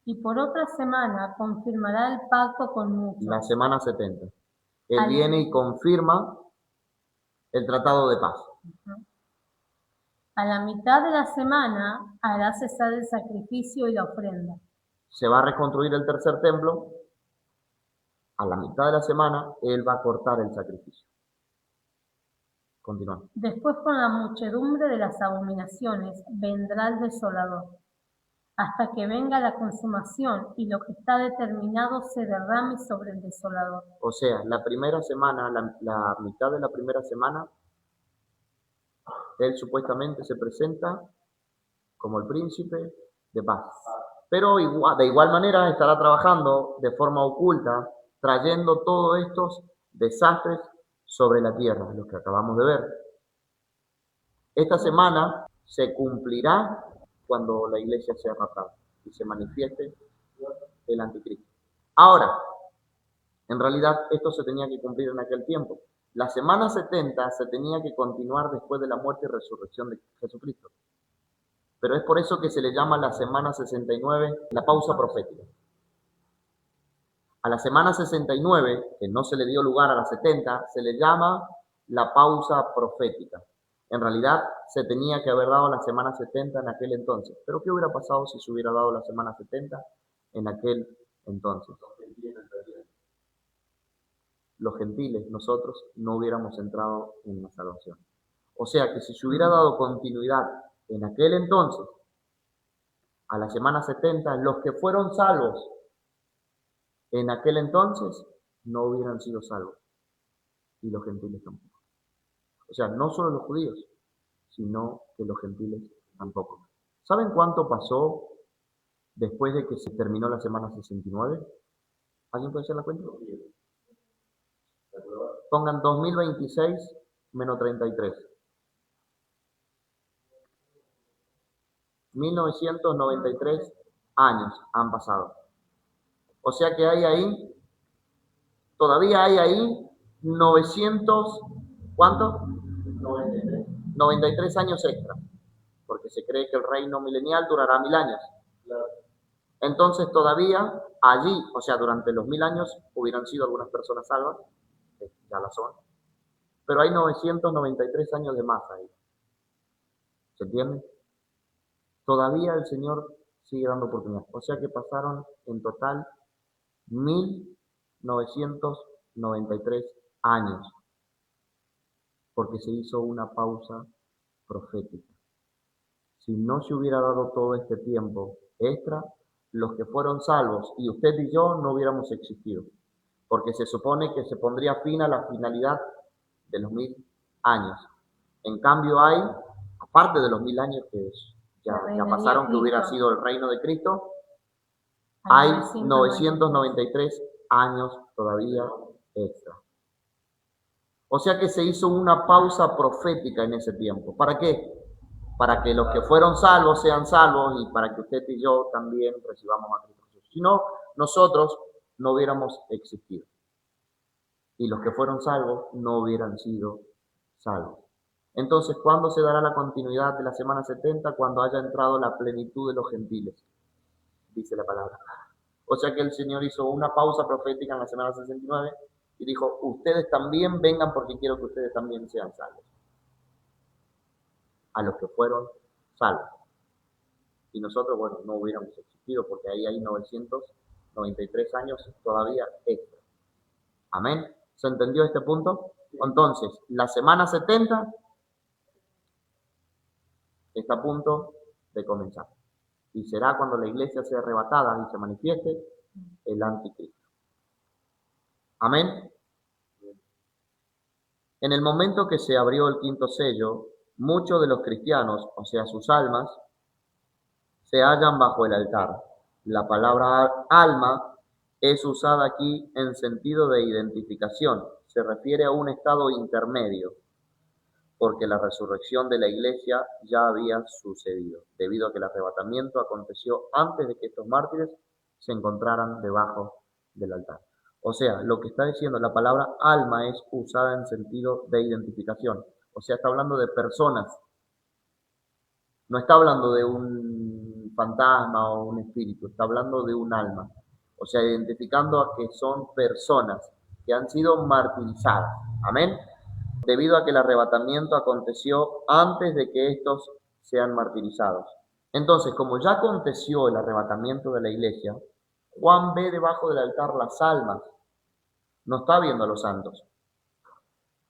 Y por otra semana confirmará el pacto con muchos. La semana 70. Él viene y confirma el tratado de paz. A la mitad de la semana hará cesar el sacrificio y la ofrenda. Se va a reconstruir el tercer templo. A la mitad de la semana, él va a cortar el sacrificio. Continuamos. Después, con la muchedumbre de las abominaciones, vendrá el desolador, hasta que venga la consumación y lo que está determinado se derrame sobre el desolador. O sea, la primera semana, la mitad de la primera semana, él supuestamente se presenta como el príncipe de paz. Pero de igual manera estará trabajando de forma oculta, trayendo todos estos desastres sobre la tierra, los que acabamos de ver. Esta semana se cumplirá cuando la iglesia sea raptada y se manifieste el anticristo. Ahora, en realidad esto se tenía que cumplir en aquel tiempo. La semana 70 se tenía que continuar después de la muerte y resurrección de Jesucristo. Pero es por eso que se le llama la semana 69 la pausa profética. A la semana 69, que no se le dio lugar a la 70, se le llama la pausa profética. En realidad se tenía que haber dado la semana 70 en aquel entonces. Pero ¿qué hubiera pasado si se hubiera dado la semana 70 en aquel entonces? Los gentiles, nosotros, no hubiéramos entrado en la salvación. O sea que si se hubiera dado continuidad en aquel entonces, a la semana 70, los que fueron salvos en aquel entonces no hubieran sido salvos. Y los gentiles tampoco. O sea, no solo los judíos, sino que los gentiles tampoco. ¿Saben cuánto pasó después de que se terminó la semana 69? ¿Alguien puede hacer la cuenta? Pongan 2026 menos 33. 1993 años han pasado. O sea que hay ahí, todavía hay ahí 900, ¿cuánto? 93 años extra, porque se cree que el reino milenial durará 1000 años. Entonces todavía allí, o sea, durante los 1000 años hubieran sido algunas personas salvas, ya la son, pero hay 993 años de más ahí. ¿Se entiende? Todavía el Señor sigue dando oportunidades. O sea que pasaron en total 1993 años, porque se hizo una pausa profética. Si no se hubiera dado todo este tiempo extra, los que fueron salvos y usted y yo no hubiéramos existido, porque se supone que se pondría fin a la finalidad de los 1000 años. En cambio hay, aparte de los 1000 años que ya pasaron, que hubiera sido el reino de Cristo, hay 993 años todavía extra. O sea que se hizo una pausa profética en ese tiempo. ¿Para qué? Para que los que fueron salvos sean salvos y para que usted y yo también recibamos a Cristo Jesús. Si no, nosotros no hubiéramos existido. Y los que fueron salvos no hubieran sido salvos. Entonces, ¿cuándo se dará la continuidad de la semana 70? Cuando haya entrado la plenitud de los gentiles, dice la palabra. O sea que el Señor hizo una pausa profética en la semana 69 y dijo, ustedes también vengan porque quiero que ustedes también sean salvos. A los que fueron salvos. Y nosotros, bueno, no hubiéramos existido porque ahí hay 993 años todavía extra. Amén. ¿Se entendió este punto? Entonces, la semana 70 está a punto de comenzar. Y será cuando la iglesia sea arrebatada y se manifieste el anticristo. Amén. En el momento que se abrió el quinto sello, muchos de los cristianos, o sea, sus almas, se hallan bajo el altar. La palabra alma es usada aquí en sentido de identificación. Se refiere a un estado intermedio, porque la resurrección de la iglesia ya había sucedido, debido a que el arrebatamiento aconteció antes de que estos mártires se encontraran debajo del altar. O sea, lo que está diciendo la palabra alma es usada en sentido de identificación. O sea, está hablando de personas. No está hablando de un fantasma o un espíritu, está hablando de un alma. O sea, identificando a que son personas que han sido martirizadas. Amén. Debido a que el arrebatamiento aconteció antes de que estos sean martirizados. Entonces, como ya aconteció el arrebatamiento de la iglesia, Juan ve debajo del altar las almas. No está viendo a los santos.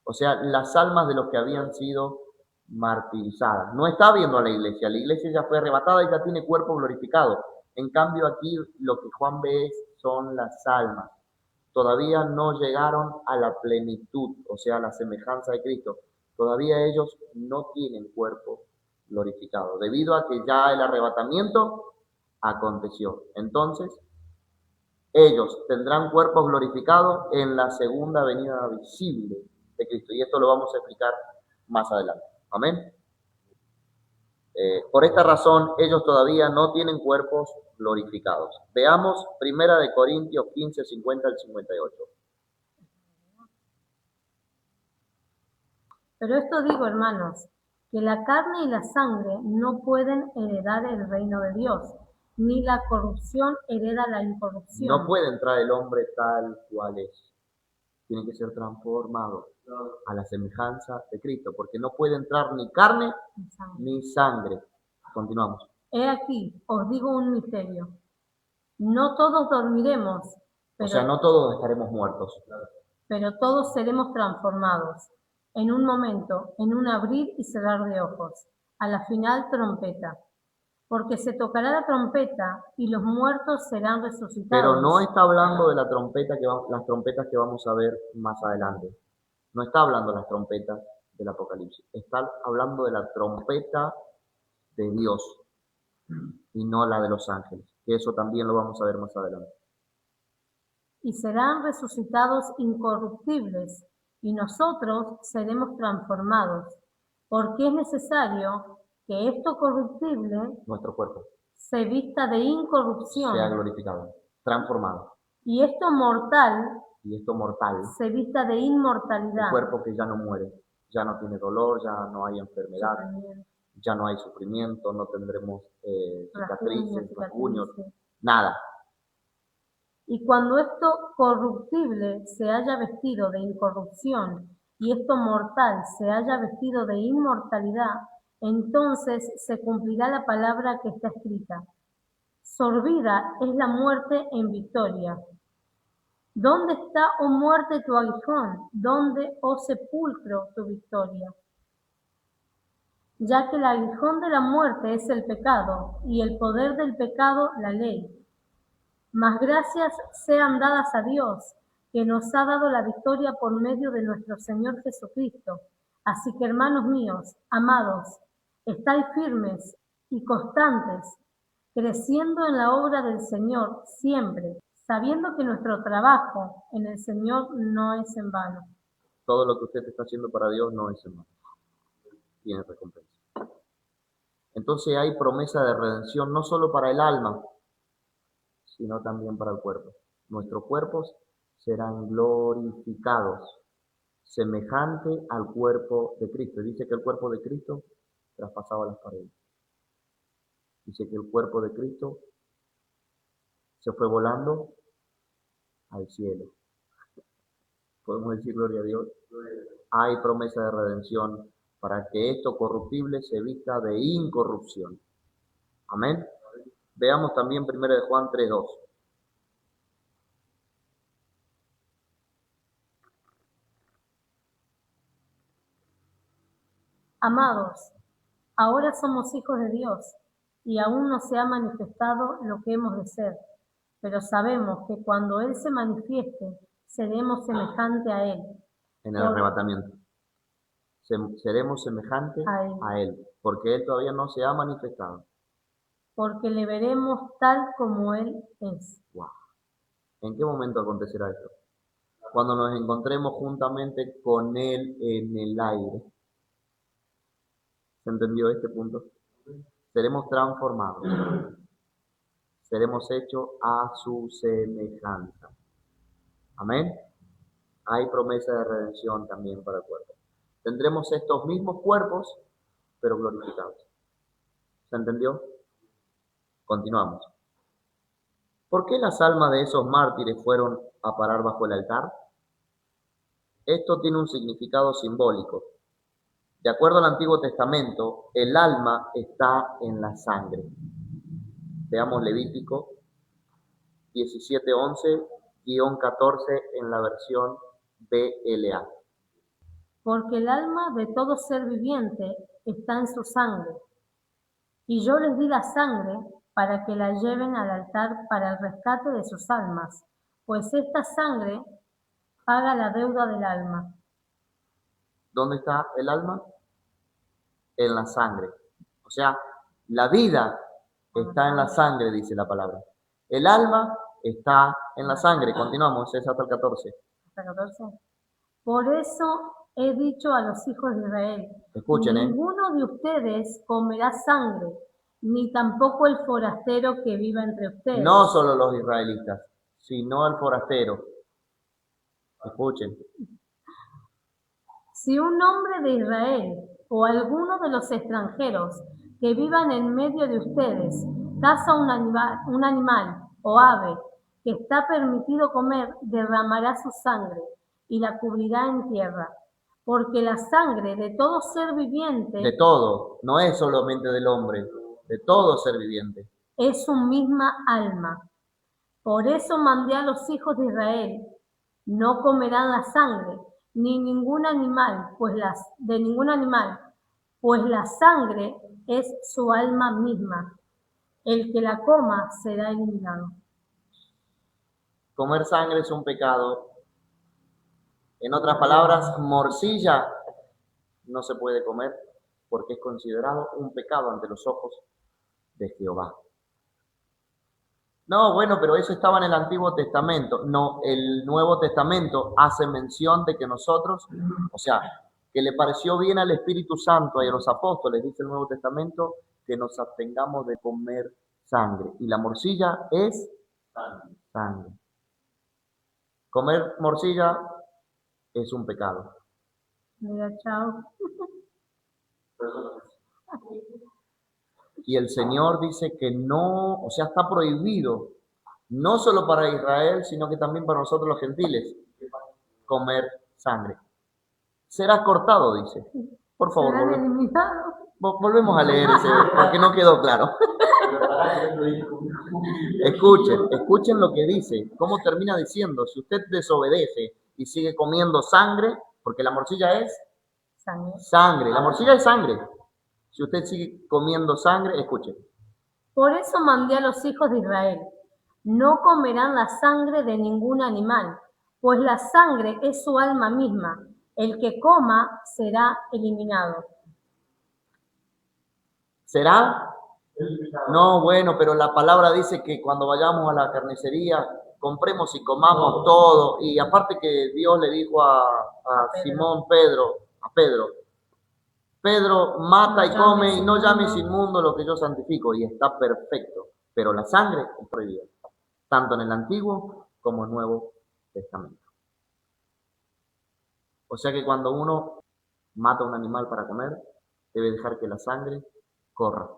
O sea, las almas de los que habían sido martirizadas. No está viendo a la iglesia ya fue arrebatada y ya tiene cuerpo glorificado. En cambio aquí lo que Juan ve son las almas. Todavía no llegaron a la plenitud, o sea, a la semejanza de Cristo. Todavía ellos no tienen cuerpo glorificado, debido a que ya el arrebatamiento aconteció. Entonces, ellos tendrán cuerpos glorificados en la segunda venida visible de Cristo. Y esto lo vamos a explicar más adelante. Amén. Por esta razón, ellos todavía no tienen cuerpos glorificados. Veamos 1 Corintios 15, 50 al 58. Pero esto digo, hermanos, que la carne y la sangre no pueden heredar el reino de Dios, ni la corrupción hereda la incorrupción. No puede entrar el hombre tal cual es. tiene que ser transformado a la semejanza de Cristo, porque no puede entrar ni carne ni sangre. Continuamos. He aquí, os digo un misterio. No todos dormiremos, O sea, no todos estaremos muertos. pero todos seremos transformados. En un momento, en un abrir y cerrar de ojos. A la final trompeta. Porque se tocará la trompeta y los muertos serán resucitados. Pero no está hablando de la trompeta las trompetas que vamos a ver más adelante. No está hablando de las trompetas del Apocalipsis. Está hablando de la trompeta de Dios y no la de los ángeles. Que eso también lo vamos a ver más adelante. Y serán resucitados incorruptibles, y nosotros seremos transformados, porque es necesario que esto corruptible, nuestro cuerpo, se vista de incorrupción, sea glorificado, transformado, y esto mortal, se vista de inmortalidad. El cuerpo que ya no muere, ya no tiene dolor, ya no hay enfermedad, ya no hay sufrimiento, no tendremos cicatrices, rasguños, nada. Y cuando esto corruptible se haya vestido de incorrupción y esto mortal se haya vestido de inmortalidad, entonces se cumplirá la palabra que está escrita. Sorbida es la muerte en victoria. ¿Dónde está, oh muerte, tu aguijón? ¿Dónde, oh sepulcro, tu victoria? Ya que el aguijón de la muerte es el pecado, y el poder del pecado la ley. Mas gracias sean dadas a Dios, que nos ha dado la victoria por medio de nuestro Señor Jesucristo. Así que, hermanos míos, amados, estáis firmes y constantes, creciendo en la obra del Señor siempre, sabiendo que nuestro trabajo en el Señor no es en vano. Todo lo que usted está haciendo para Dios no es en vano. Tiene recompensa. Entonces hay promesa de redención no solo para el alma, sino también para el cuerpo. Nuestros cuerpos serán glorificados, semejante al cuerpo de Cristo. Dice que el cuerpo de Cristo traspasaba las paredes. Dice que el cuerpo de Cristo se fue volando al cielo. ¿Podemos decir gloria a Dios? Hay promesa de redención para que esto corruptible se vista de incorrupción. Amén. Veamos también 1 Juan 3:2. Amados, ahora somos hijos de Dios, y aún no se ha manifestado lo que hemos de ser, pero sabemos que cuando Él se manifieste, seremos semejante a Él. En el arrebatamiento. Seremos semejantes a Él, porque Él todavía no se ha manifestado. Porque le veremos tal como Él es. Wow. ¿En qué momento acontecerá esto? Cuando nos encontremos juntamente con Él en el aire. ¿Se entendió este punto? Seremos transformados. Seremos hechos a su semejanza. Amén. Hay promesa de redención también para el cuerpo. Tendremos estos mismos cuerpos, pero glorificados. ¿Se entendió? Continuamos. ¿Por qué las almas de esos mártires fueron a parar bajo el altar? Esto tiene un significado simbólico. De acuerdo al Antiguo Testamento, el alma está en la sangre. Veamos Levítico 17:11-14 en la versión BLA. Porque el alma de todo ser viviente está en su sangre. Y yo les di la sangre para que la lleven al altar para el rescate de sus almas, pues esta sangre paga la deuda del alma. ¿Dónde está el alma? En la sangre. O sea, la vida está en la sangre, dice la palabra. El alma está en la sangre. Continuamos, es hasta el 14. ¿Hasta el 14? Por eso he dicho a los hijos de Israel, escuchen, ninguno de ustedes comerá sangre, ni tampoco el forastero que viva entre ustedes. No solo los israelitas, sino el forastero. Escuchen. Si un hombre de Israel o alguno de los extranjeros que vivan en medio de ustedes caza un animal o ave que está permitido comer, derramará su sangre, y la cubrirá en tierra. Porque la sangre de todo ser viviente, de todo, no es solamente del hombre, de todo ser viviente, es un misma alma. Por eso mandé a los hijos de Israel, no comerán la sangre, ni ningún animal, de ningún animal, pues la sangre es su alma misma. El que la coma será eliminado. Comer sangre es un pecado. En otras palabras, morcilla no se puede comer porque es considerado un pecado ante los ojos de Jehová. No, bueno, pero eso estaba en el Antiguo Testamento. No, el Nuevo Testamento hace mención de que nosotros, o sea, que le pareció bien al Espíritu Santo y a los apóstoles, dice el Nuevo Testamento, que nos abstengamos de comer sangre. Y la morcilla es sangre. Comer morcilla es un pecado. Mira, chao. Y el Señor dice que no, o sea, está prohibido, no solo para Israel, sino que también para nosotros los gentiles, comer sangre. Serás cortado, dice. Por favor, volvemos a leer ese, porque no quedó claro. Escuchen lo que dice, cómo termina diciendo, si usted desobedece y sigue comiendo sangre, porque la morcilla es sangre, la morcilla es sangre. Si usted sigue comiendo sangre, escuche. Por eso mandé a los hijos de Israel, no comerán la sangre de ningún animal, pues la sangre es su alma misma. El que coma será eliminado. ¿Será? No, bueno, pero la palabra dice que cuando vayamos a la carnicería, compremos y comamos todo. Y aparte que Dios le dijo a Pedro, mata y come y no llames inmundo lo que yo santifico. Y está perfecto. Pero la sangre es prohibida, tanto en el Antiguo como en el Nuevo Testamento. O sea que cuando uno mata a un animal para comer, debe dejar que la sangre corra.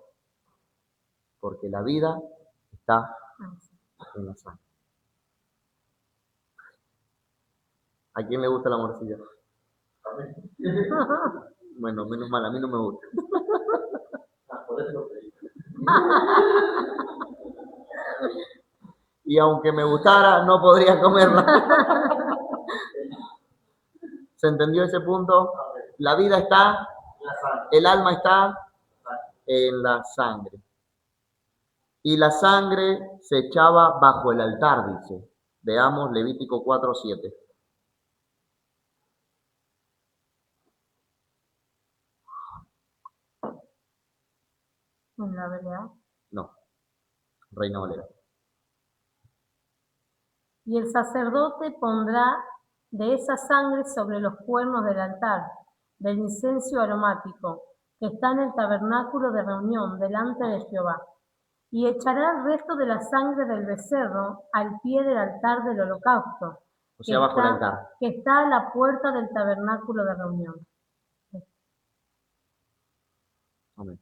Porque la vida está en la sangre. ¿A quién le gusta la morcilla? Bueno, menos mal, a mí no me gusta. Y aunque me gustara, no podría comerla. ¿Se entendió ese punto? La vida está, el alma está en la sangre. Y la sangre se echaba bajo el altar, dice. Veamos Levítico 4:7. ¿En la verdad? No, Reina Valera. Y el sacerdote pondrá de esa sangre sobre los cuernos del altar, del incienso aromático, que está en el tabernáculo de reunión delante de Jehová. Y echará el resto de la sangre del becerro al pie del altar del holocausto, o sea, bajo el altar, que está a la puerta del tabernáculo de reunión. Amén.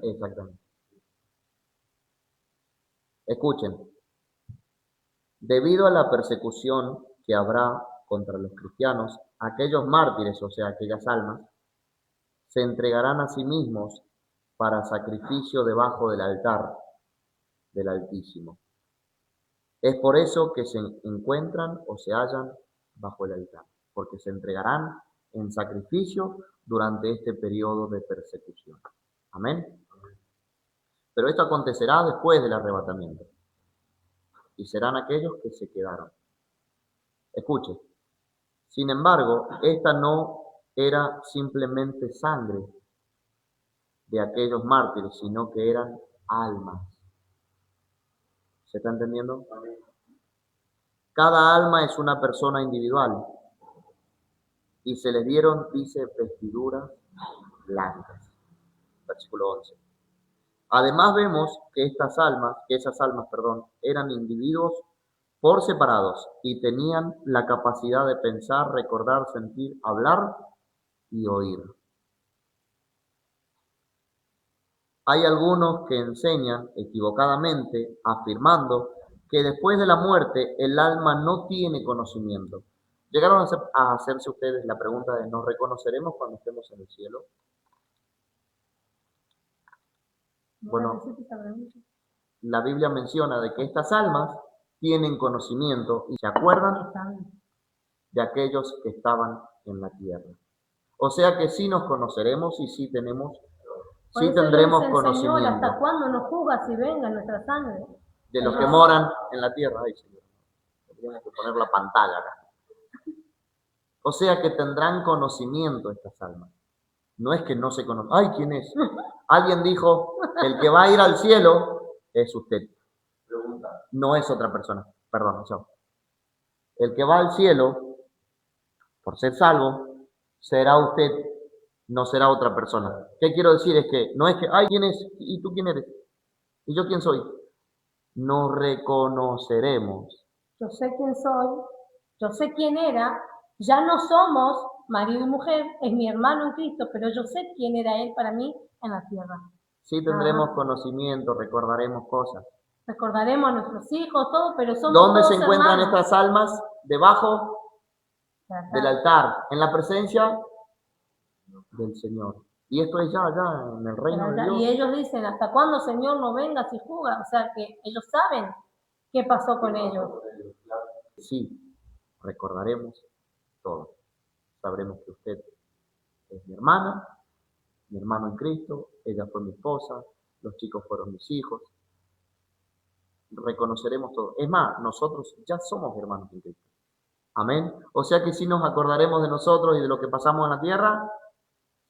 Exactamente. Escuchen, debido a la persecución que habrá contra los cristianos, aquellos mártires, o sea, aquellas almas, se entregarán a sí mismos para sacrificio debajo del altar del Altísimo. Es por eso que se encuentran o se hallan bajo el altar, porque se entregarán en sacrificio durante este periodo de persecución. Amén. Pero esto acontecerá después del arrebatamiento. Y serán aquellos que se quedaron. Escuche. Sin embargo, esta no era simplemente sangre de aquellos mártires, sino que eran almas. ¿Se está entendiendo? Cada alma es una persona individual. Y se les dieron, dice, vestiduras blancas. Versículo 11. Además vemos que esas almas, eran individuos por separados y tenían la capacidad de pensar, recordar, sentir, hablar y oír. Hay algunos que enseñan equivocadamente, afirmando que después de la muerte el alma no tiene conocimiento. ¿Llegaron a hacerse ustedes la pregunta de ¿nos reconoceremos cuando estemos en el cielo? Bueno, la Biblia menciona de que estas almas tienen conocimiento y se acuerdan de aquellos que estaban en la tierra. O sea que sí nos conoceremos y sí tendremos conocimiento. ¿Hasta cuándo nos juzga si venga nuestra sangre? De los que moran en la tierra. Ay, Señor, tendríamos que poner la pantalla acá. O sea que tendrán conocimiento estas almas. No es que no se conozcan. Ay, ¿quién es? Alguien dijo, el que va a ir al cielo es usted. No es otra persona. Perdón, chao. El que va al cielo, por ser salvo, será usted, no será otra persona. ¿Qué quiero decir? Es que no es que, ay, ¿quién es? ¿Y tú quién eres? ¿Y yo quién soy? Nos reconoceremos. Yo sé quién soy, yo sé quién era, ya no somos marido y mujer, es mi hermano en Cristo, pero yo sé quién era él para mí en la tierra. Sí tendremos conocimiento, recordaremos cosas. Recordaremos a nuestros hijos, todo, pero somos ¿Dónde todos se encuentran hermanos. estas almas? Debajo del altar, en la presencia del Señor. Y esto es ya en el reino de Dios. Y ellos dicen, ¿hasta cuándo, Señor, no vengas y juzgas? O sea, que ellos saben qué pasó con ellos. Sí, recordaremos todo. Sabremos que usted es mi hermana, mi hermano en Cristo, ella fue mi esposa, los chicos fueron mis hijos. Reconoceremos todo. Es más, nosotros ya somos hermanos en Cristo. Amén. O sea que sí nos acordaremos de nosotros y de lo que pasamos en la tierra.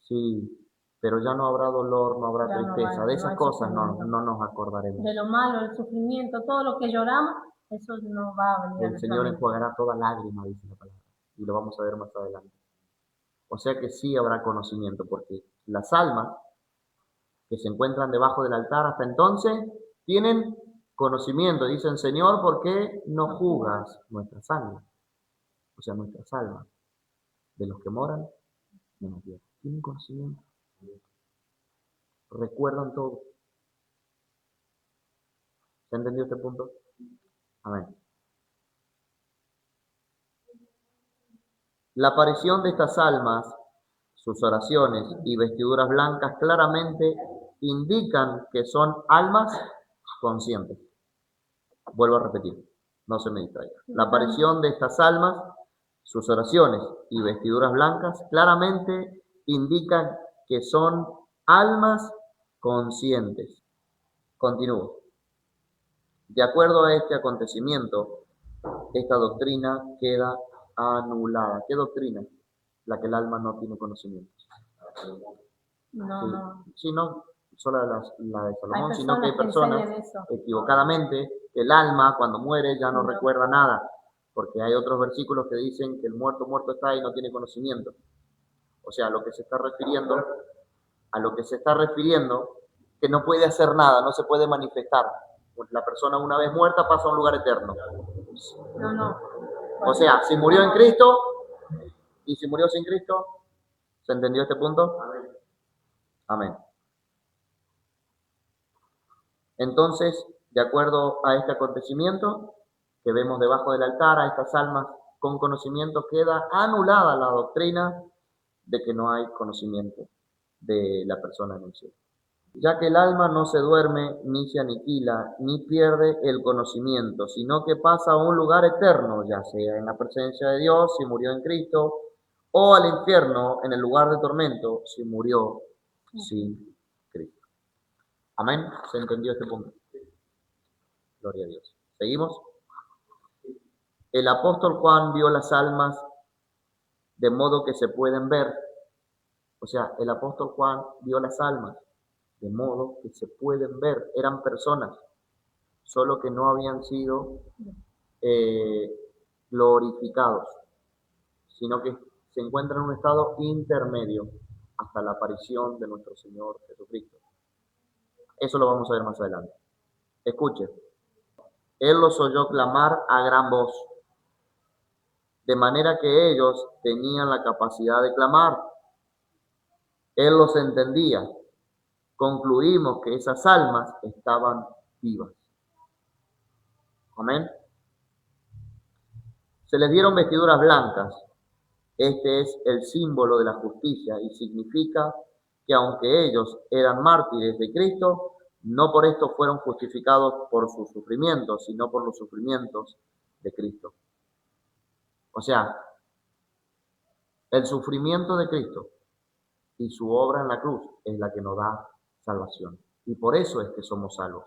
Sí, pero ya no habrá dolor, no habrá tristeza. De esas cosas no nos acordaremos. De lo malo, el sufrimiento, todo lo que lloramos, eso no va a venir. El Señor enjuagará toda lágrima, dice la palabra. Y lo vamos a ver más adelante. O sea que sí habrá conocimiento, porque las almas que se encuentran debajo del altar hasta entonces tienen conocimiento. Dicen, Señor, ¿por qué no juzgas nuestra sangre? O sea, nuestras almas, de los que moran en la tierra. Tienen conocimiento. Recuerdan todo. ¿Se ha entendido este punto? Amén. La aparición de estas almas, sus oraciones y vestiduras blancas claramente indican que son almas conscientes. Vuelvo a repetir, no se me distraiga. La aparición de estas almas, sus oraciones y vestiduras blancas claramente indican que son almas conscientes. Continúo. De acuerdo a este acontecimiento, esta doctrina queda anulada. ¿Qué doctrina? La que el alma no tiene conocimiento. No. Sí, no solo la de Salomón, sino que hay personas equivocadamente que el alma cuando muere ya no recuerda nada, porque hay otros versículos que dicen que el muerto está y no tiene conocimiento. O sea, a lo que se está refiriendo, que no puede hacer nada, no se puede manifestar. La persona una vez muerta pasa a un lugar eterno. No. O sea, si murió en Cristo y si murió sin Cristo, ¿se entendió este punto? Amén. Entonces, de acuerdo a este acontecimiento que vemos debajo del altar, a estas almas con conocimiento, queda anulada la doctrina de que no hay conocimiento de la persona en el cielo. Ya que el alma no se duerme, ni se aniquila, ni pierde el conocimiento, sino que pasa a un lugar eterno, ya sea en la presencia de Dios, si murió en Cristo, o al infierno, en el lugar de tormento, si murió sin Cristo. Amén. ¿Se entendió este punto? Gloria a Dios. ¿Seguimos? El apóstol Juan vio las almas de modo que se pueden ver. O sea, el apóstol Juan vio las almas de modo que se pueden ver. Eran personas, solo que no habían sido glorificados, sino que se encuentran en un estado intermedio hasta la aparición de nuestro Señor Jesucristo. Eso lo vamos a ver más adelante. Escuche. Él los oyó clamar a gran voz, de manera que ellos tenían la capacidad de clamar. Él los entendía concluimos que esas almas estaban vivas. Amén. Se les dieron vestiduras blancas. Este es el símbolo de la justicia y significa que aunque ellos eran mártires de Cristo, no por esto fueron justificados por sus sufrimientos, sino por los sufrimientos de Cristo. O sea, el sufrimiento de Cristo y su obra en la cruz es la que nos da salvación. Y por eso es que somos salvos.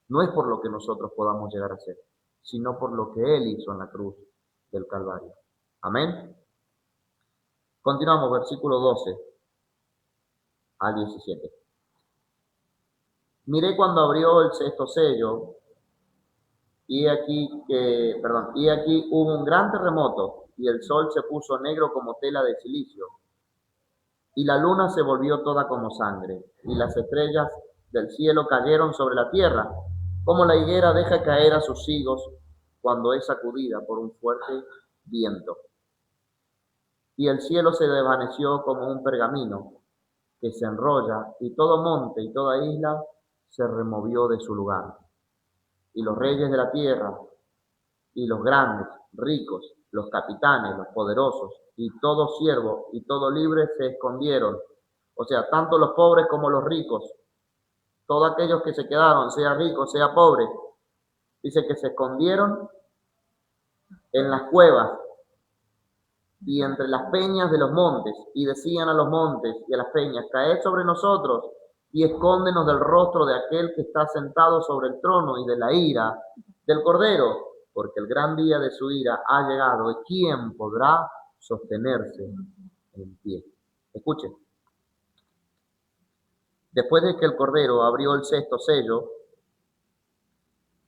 No es por lo que nosotros podamos llegar a ser, sino por lo que Él hizo en la cruz del Calvario. Amén. Continuamos, versículo 12 al 17. Miré cuando abrió el sexto sello, y aquí hubo un gran terremoto, y el sol se puso negro como tela de silicio, y la luna se volvió toda como sangre, y las estrellas del cielo cayeron sobre la tierra, como la higuera deja caer a sus higos cuando es sacudida por un fuerte viento. Y el cielo se desvaneció como un pergamino que se enrolla, y todo monte y toda isla se removió de su lugar. Y los reyes de la tierra, y los grandes, ricos, los capitanes, los poderosos, y todo siervo y todo libre se escondieron. O sea, tanto los pobres como los ricos, todos aquellos que se quedaron, sea rico, sea pobre, dice que se escondieron en las cuevas y entre las peñas de los montes, y decían a los montes y a las peñas: caed sobre nosotros y escóndenos del rostro de aquel que está sentado sobre el trono y de la ira del Cordero, porque el gran día de su ira ha llegado, y ¿quién podrá sostenerse en pie? Escuchen. Después de que el Cordero abrió el sexto sello,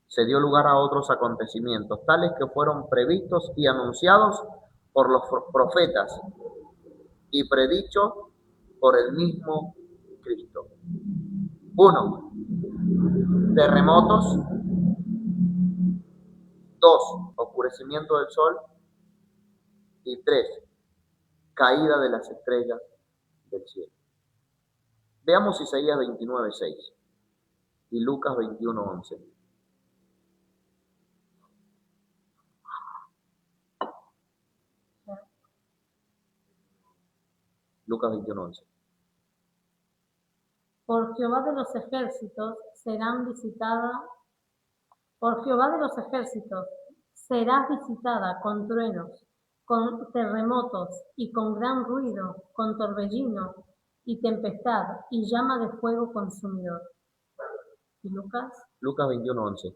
se dio lugar a otros acontecimientos, tales que fueron previstos y anunciados por los profetas y predicho por el mismo Cristo. 1. Terremotos. 2. Oscurecimiento del sol. Y 3. Caída de las estrellas del cielo. Veamos Isaías 29:6 y Lucas 21:11. Lucas 21:11. Por Jehová de los ejércitos serás visitada con truenos, con terremotos y con gran ruido, con torbellino y tempestad y llama de fuego consumidor. ¿Y Lucas? Lucas 21:11.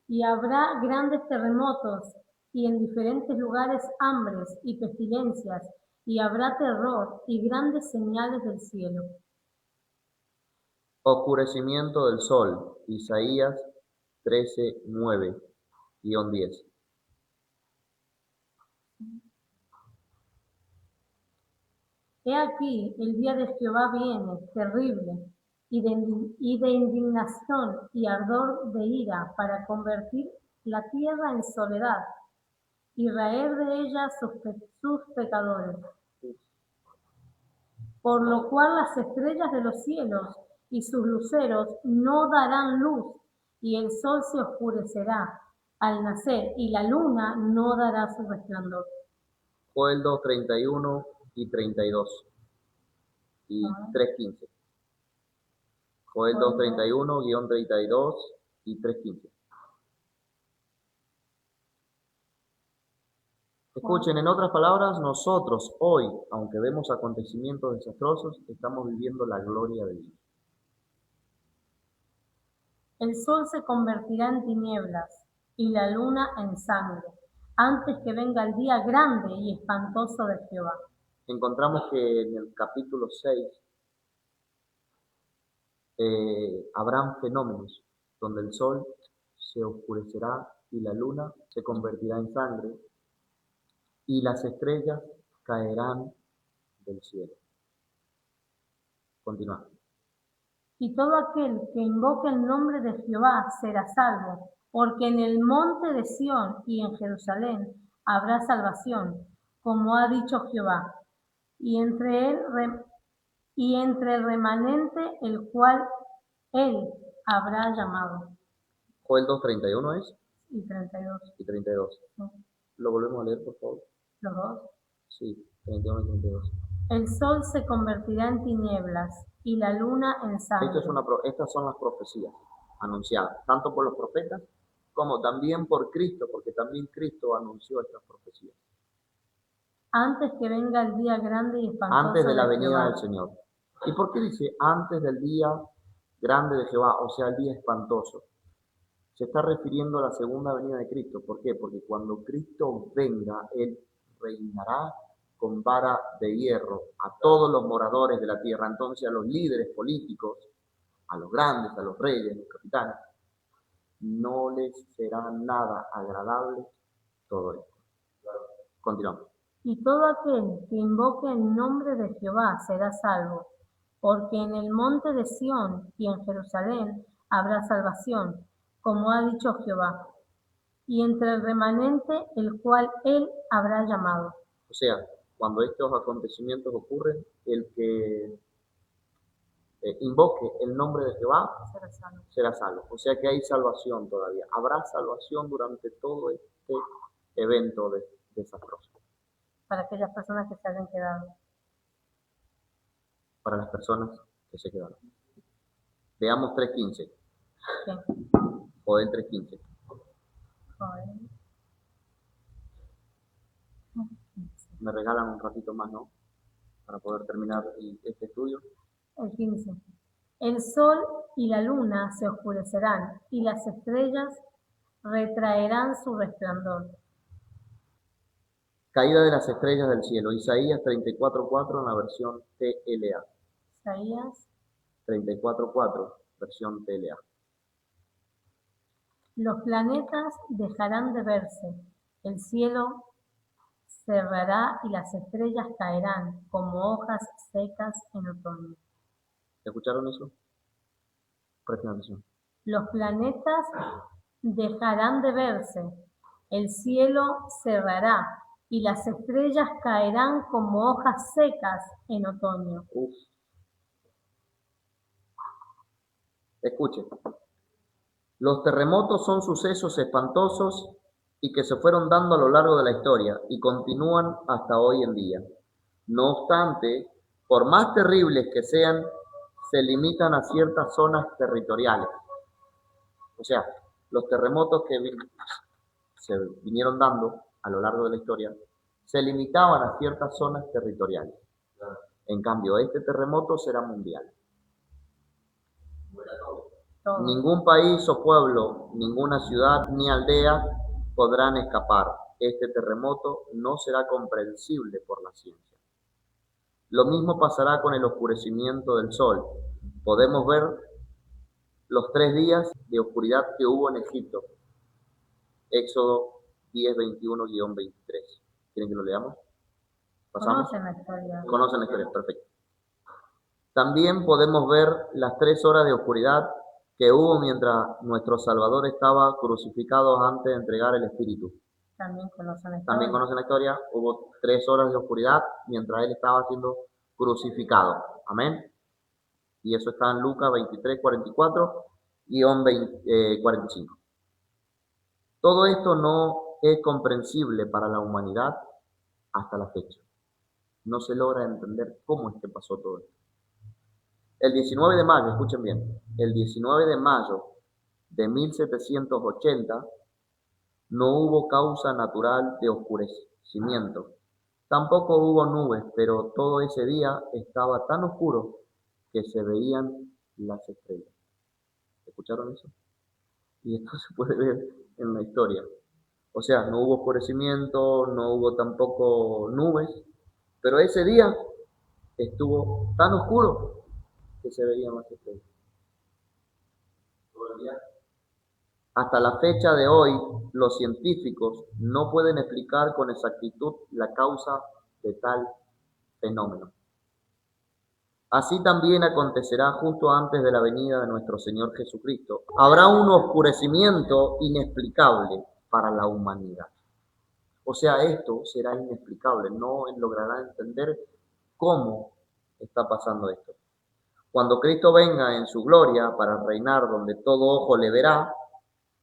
Y habrá grandes terremotos y en diferentes lugares hambres y pestilencias, y habrá terror y grandes señales del cielo. Oscurecimiento del sol. Isaías 13:9-10. He aquí, el día de Jehová viene, terrible, y de indignación y ardor de ira, para convertir la tierra en soledad, y raer de ella sus pecadores. Por lo cual las estrellas de los cielos y sus luceros no darán luz, y el sol se oscurecerá al nacer, y la luna no dará su resplandor. Joel 2:31 y 32 y 3:15. Joel 2:31-32 y 3:15. Escuchen, en otras palabras, nosotros hoy, aunque vemos acontecimientos desastrosos, estamos viviendo la gloria de Dios. El sol se convertirá en tinieblas y la luna en sangre, antes que venga el día grande y espantoso de Jehová. Encontramos que en el capítulo 6 habrán fenómenos donde el sol se oscurecerá y la luna se convertirá en sangre y las estrellas caerán del cielo. Continúa. Y todo aquel que invoque el nombre de Jehová será salvo, porque en el monte de Sión y en Jerusalén habrá salvación, como ha dicho Jehová. y entre el remanente el cual él habrá llamado. Joel 2:31 es. Y 32. Y 32. Sí. ¿Lo volvemos a leer, por favor? ¿Los dos? Sí, 31 y 32. El sol se convertirá en tinieblas y la luna en sangre. Estas son las profecías anunciadas, tanto por los profetas como también por Cristo, porque también Cristo anunció estas profecías. Antes que venga el día grande y espantoso. Antes de la venida del Señor. ¿Y por qué dice antes del día grande de Jehová? O sea, el día espantoso. Se está refiriendo a la segunda venida de Cristo. ¿Por qué? Porque cuando Cristo venga, Él reinará con vara de hierro a todos los moradores de la tierra. Entonces a los líderes políticos, a los grandes, a los reyes, a los capitanes, no les será nada agradable todo esto. Continuamos. Y todo aquel que invoque el nombre de Jehová será salvo, porque en el monte de Sión y en Jerusalén habrá salvación, como ha dicho Jehová, y entre el remanente el cual él habrá llamado. O sea, cuando estos acontecimientos ocurren, el que invoque el nombre de Jehová será salvo. O sea que hay salvación todavía. Habrá salvación durante todo este evento desastroso. Para aquellas personas que se hayan quedado. Para las personas que se quedaron. Veamos 3:15. Sí. Joel 3:15. Me regalan un ratito más, ¿no? Para poder terminar este estudio. El 15. El sol y la luna se oscurecerán y las estrellas retraerán su resplandor. Caída de las estrellas del cielo. Isaías 34:4 en la versión TLA. Isaías 34:4, versión TLA. Los planetas dejarán de verse, el cielo cerrará y las estrellas caerán como hojas secas en otoño. ¿Escucharon eso? Presten atención. Los planetas dejarán de verse, el cielo cerrará y las estrellas caerán como hojas secas en otoño. Escuchen. Los terremotos son sucesos espantosos y que se fueron dando a lo largo de la historia y continúan hasta hoy en día. No obstante, por más terribles que sean, se limitan a ciertas zonas territoriales. O sea, los terremotos que se vinieron dando a lo largo de la historia se limitaban a ciertas zonas territoriales. En cambio, este terremoto será mundial. Ningún país o pueblo, ninguna ciudad ni aldea podrán escapar. Este terremoto no será comprensible por la ciencia. Lo mismo pasará con el oscurecimiento del sol. Podemos ver los 3 días de oscuridad que hubo en Egipto. Éxodo 10:21-23. ¿Quieren que lo leamos? ¿Pasamos? Conocen la historia. Conocen la historia, perfecto. También podemos ver las 3 horas de oscuridad que hubo mientras nuestro Salvador estaba crucificado antes de entregar el Espíritu. También conocen la historia. También conocen la historia. Hubo 3 horas de oscuridad mientras Él estaba siendo crucificado. Amén. Y eso está en Lucas 23:44-45. Todo esto no es comprensible para la humanidad hasta la fecha. No se logra entender cómo es que pasó todo esto. El 19 de mayo, escuchen bien, el 19 de mayo de 1780 no hubo causa natural de oscurecimiento. Tampoco hubo nubes, pero todo ese día estaba tan oscuro que se veían las estrellas. ¿Escucharon eso? Y esto se puede ver en la historia. O sea, no hubo oscurecimiento, no hubo tampoco nubes, pero ese día estuvo tan oscuro que se veían las estrellas. Hasta la fecha de hoy, los científicos no pueden explicar con exactitud la causa de tal fenómeno. Así también acontecerá justo antes de la venida de nuestro Señor Jesucristo. Habrá un oscurecimiento inexplicable para la humanidad. O sea, esto será inexplicable, no logrará entender ¿Cómo está pasando esto? Cuando Cristo venga en su gloria para reinar donde todo ojo le verá,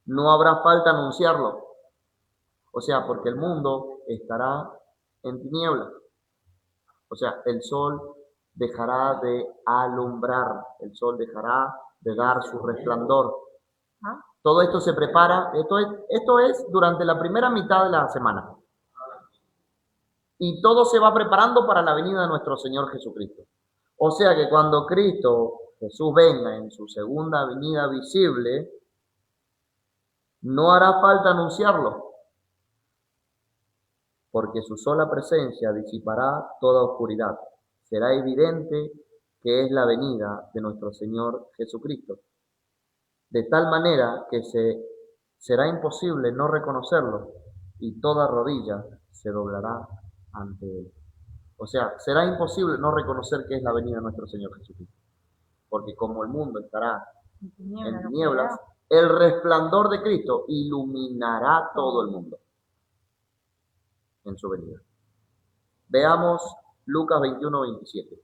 no habrá falta anunciarlo. O sea, porque el mundo estará en tinieblas. O sea, el sol dejará de alumbrar, el sol dejará de dar su resplandor. Todo esto se prepara, esto es durante la primera mitad de la semana. Y todo se va preparando para la venida de nuestro Señor Jesucristo. O sea que cuando Cristo Jesús venga en su segunda venida visible, no hará falta anunciarlo, porque su sola presencia disipará toda oscuridad. Será evidente que es la venida de nuestro Señor Jesucristo, de tal manera que será imposible no reconocerlo y toda rodilla se doblará ante él. O sea, será imposible no reconocer que es la venida de nuestro Señor Jesucristo, porque como el mundo estará en tinieblas, el resplandor de Cristo iluminará todo el mundo en su venida. Veamos Lucas 21:27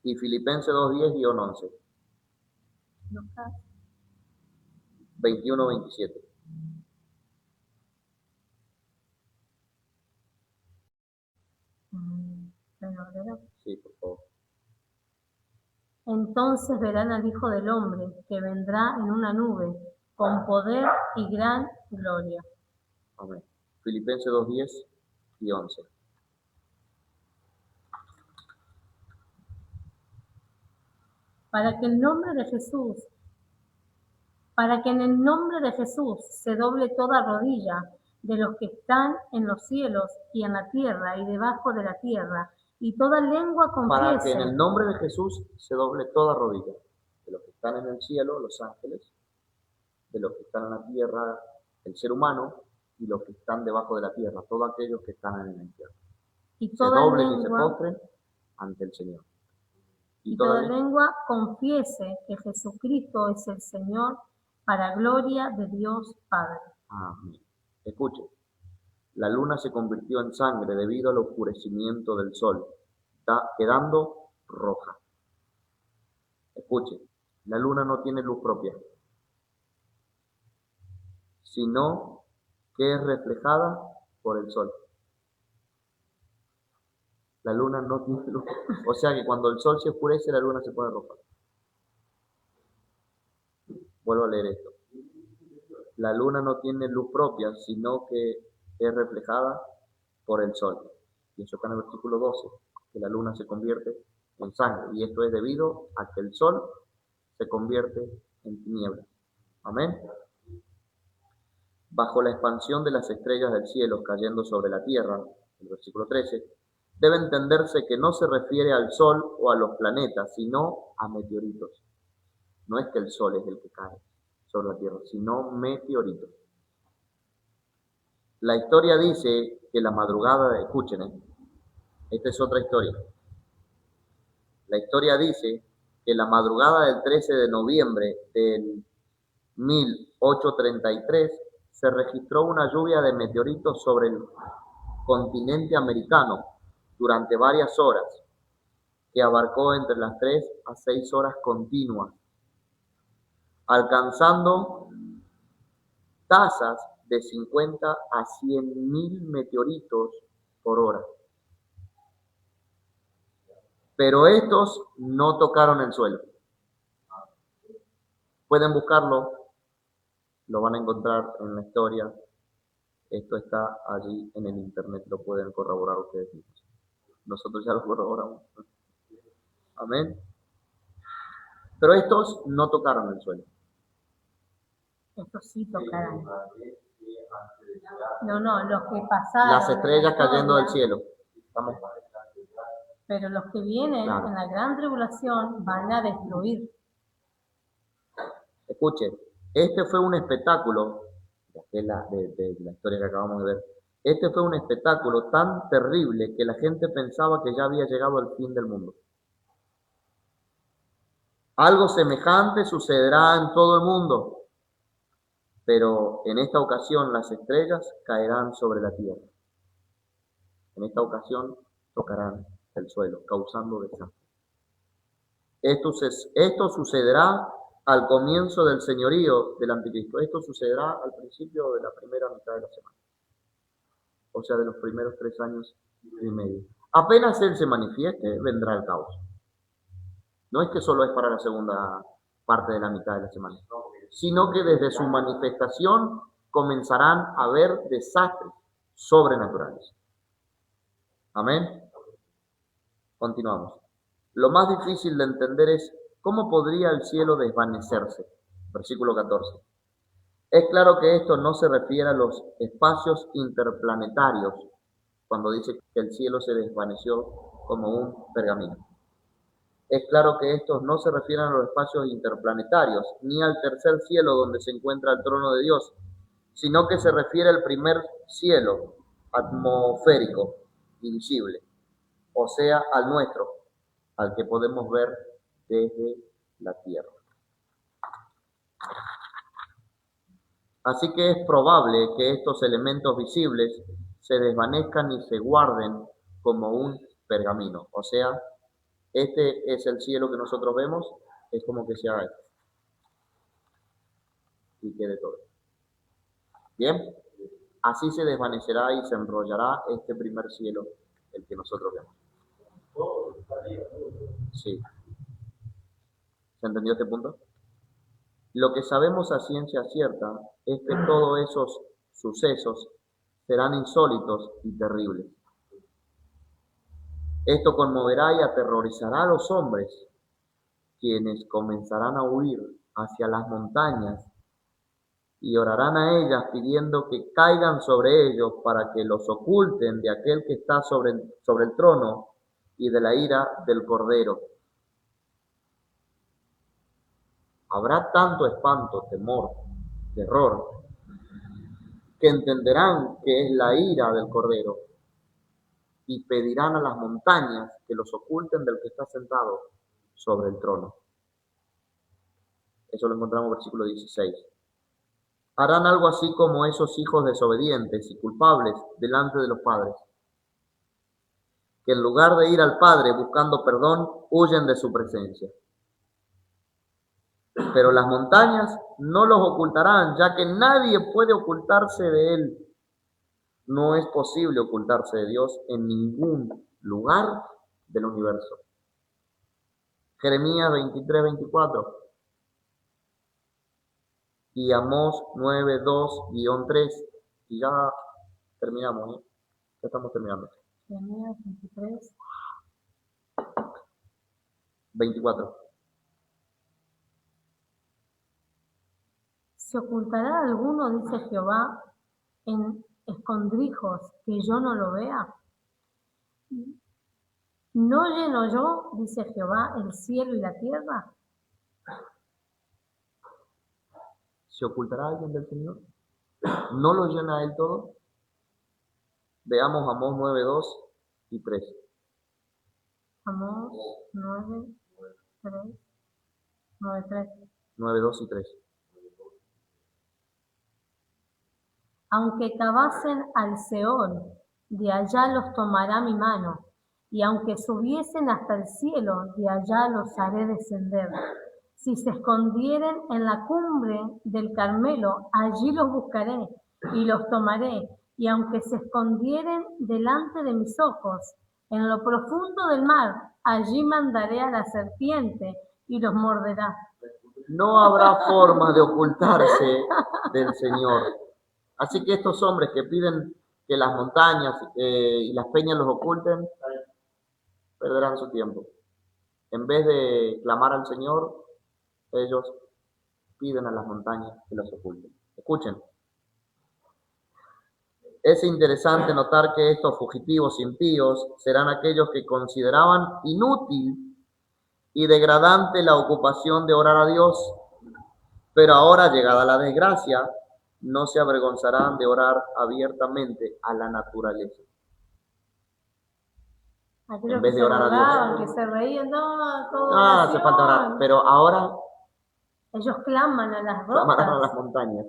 y Filipenses 2:10-11. Lucas 21:27. Sí, por favor. Entonces verán al Hijo del Hombre, que vendrá en una nube, con poder y gran gloria. Amén. Filipenses 2:10-11. Para que en el nombre de Jesús se doble toda rodilla de los que están en los cielos y en la tierra y debajo de la tierra, y toda lengua confiese. Para que en el nombre de Jesús se doble toda rodilla, de los que están en el cielo, los ángeles, de los que están en la tierra, el ser humano, y los que están debajo de la tierra, todos aquellos que están en el infierno. Y toda se doblen lengua, y se postren ante el Señor. Y toda lengua confiese que Jesucristo es el Señor, para gloria de Dios Padre. Amén. Escuche, la luna se convirtió en sangre debido al oscurecimiento del sol, quedando roja. Escuche, la luna no tiene luz propia, sino que es reflejada por el sol. La luna no tiene luz. O sea que cuando el sol se oscurece, la luna se pone roja. Vuelvo a leer esto. La luna no tiene luz propia, sino que es reflejada por el sol. Y eso está en el versículo 12, que la luna se convierte en sangre. Y esto es debido a que el sol se convierte en tinieblas. Amén. Bajo la expansión de las estrellas del cielo cayendo sobre la tierra, el versículo 13, debe entenderse que no se refiere al sol o a los planetas, sino a meteoritos. No es que el sol es el que cae sobre la tierra, sino meteoritos. La historia dice que la madrugada, escuchen, esta es otra historia. La historia dice que la madrugada del 13 de noviembre del 1833 se registró una lluvia de meteoritos sobre el continente americano durante varias horas, que abarcó entre las 3 a 6 horas continuas, alcanzando tasas de 50 a 100.000 meteoritos por hora. Pero estos no tocaron el suelo. Pueden buscarlo, lo van a encontrar en la historia. Esto está allí en el internet, lo pueden corroborar ustedes mismos. Nosotros ya lo corroboramos. Amén. Pero estos no tocaron el suelo. Estos sí tocarán. No, los que pasaron. Las estrellas cayendo del cielo. Vamos. Pero los que vienen en la gran tribulación van a destruir. Escuchen, este fue un espectáculo, de la historia que acabamos de ver, este fue un espectáculo tan terrible que la gente pensaba que ya había llegado al fin del mundo. Algo semejante sucederá en todo el mundo, pero en esta ocasión las estrellas caerán sobre la tierra. En esta ocasión tocarán el suelo, causando desastre. Esto sucederá al comienzo del señorío del anticristo. Esto sucederá al principio de la primera mitad de la semana. O sea, de los primeros 3 años y medio. Apenas él se manifieste, vendrá el caos. No es que solo es para la segunda parte de la mitad de la semana, sino que desde su manifestación comenzarán a haber desastres sobrenaturales. Amén. Continuamos. Lo más difícil de entender es cómo podría el cielo desvanecerse. Versículo 14. Es claro que esto no se refiere a los espacios interplanetarios, cuando dice que el cielo se desvaneció como un pergamino. Es claro que estos no se refieren a los espacios interplanetarios, ni al tercer cielo donde se encuentra el trono de Dios, sino que se refiere al primer cielo atmosférico y visible, o sea, al nuestro, al que podemos ver desde la tierra. Así que es probable que estos elementos visibles se desvanezcan y se guarden como un pergamino. O sea, este es el cielo que nosotros vemos, es como que se haga esto. Y quede todo. Bien, así se desvanecerá y se enrollará este primer cielo, el que nosotros vemos. Sí. ¿Se entendió este punto? Lo que sabemos a ciencia cierta es que todos esos sucesos serán insólitos y terribles. Esto conmoverá y aterrorizará a los hombres, quienes comenzarán a huir hacia las montañas y orarán a ellas pidiendo que caigan sobre ellos para que los oculten de aquel que está sobre el trono y de la ira del Cordero. Habrá tanto espanto, temor, terror, que entenderán que es la ira del Cordero y pedirán a las montañas que los oculten del que está sentado sobre el trono. Eso lo encontramos en el versículo 16. Harán algo así como esos hijos desobedientes y culpables delante de los padres, que en lugar de ir al Padre buscando perdón, huyen de su presencia. Pero las montañas no los ocultarán, ya que nadie puede ocultarse de él. No es posible ocultarse de Dios en ningún lugar del universo. Jeremías 23:24 y Amós 9:2-3, y ya terminamos, ya estamos terminando. Jeremías 24. ¿Se ocultará alguno, dice Jehová, en escondrijos que yo no lo vea? ¿No lleno yo, dice Jehová, el cielo y la tierra? ¿Se ocultará alguien del Señor? ¿No lo llena él todo? Veamos Amós 9:2-3. Amós 9:3. 9:2-3. Aunque cavasen al Seol, de allá los tomará mi mano, y aunque subiesen hasta el cielo, de allá los haré descender. Si se escondieren en la cumbre del Carmelo, allí los buscaré y los tomaré, y aunque se escondieren delante de mis ojos, en lo profundo del mar, allí mandaré a la serpiente y los morderá. No habrá forma de ocultarse del Señor. Así que estos hombres que piden que las montañas y las peñas los oculten, perderán su tiempo. En vez de clamar al Señor, ellos piden a las montañas que los oculten. Escuchen. Es interesante notar que estos fugitivos impíos serán aquellos que consideraban inútil y degradante la ocupación de orar a Dios, pero ahora, llegada la desgracia, no se avergonzarán de orar abiertamente a la naturaleza. Aquellos en vez de orar a Dios, que se reían, no hace falta orar, pero ahora ellos claman a las rocas, claman a las montañas.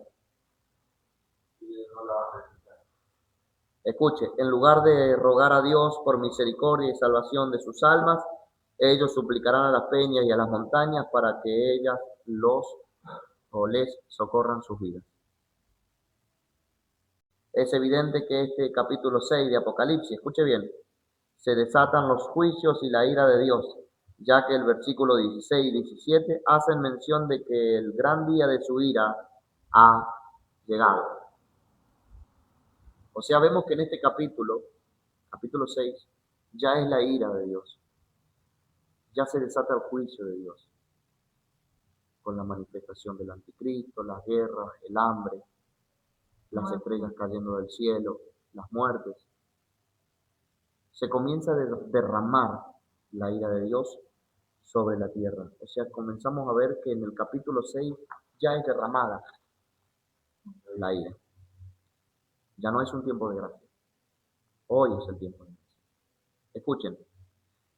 Escuche, en lugar de rogar a Dios por misericordia y salvación de sus almas, ellos suplicarán a las peñas y a las montañas para que ellas les socorran sus vidas. Es evidente que este capítulo 6 de Apocalipsis, escuche bien, se desatan los juicios y la ira de Dios, ya que el versículo 16 y 17 hacen mención de que el gran día de su ira ha llegado. O sea, vemos que en este capítulo 6, ya es la ira de Dios. Ya se desata el juicio de Dios, con la manifestación del anticristo, las guerras, el hambre, las estrellas cayendo del cielo, las muertes. Se comienza a derramar la ira de Dios sobre la tierra. O sea, comenzamos a ver que en el capítulo 6 ya es derramada la ira. Ya no es un tiempo de gracia. Hoy es el tiempo de gracia. Escuchen,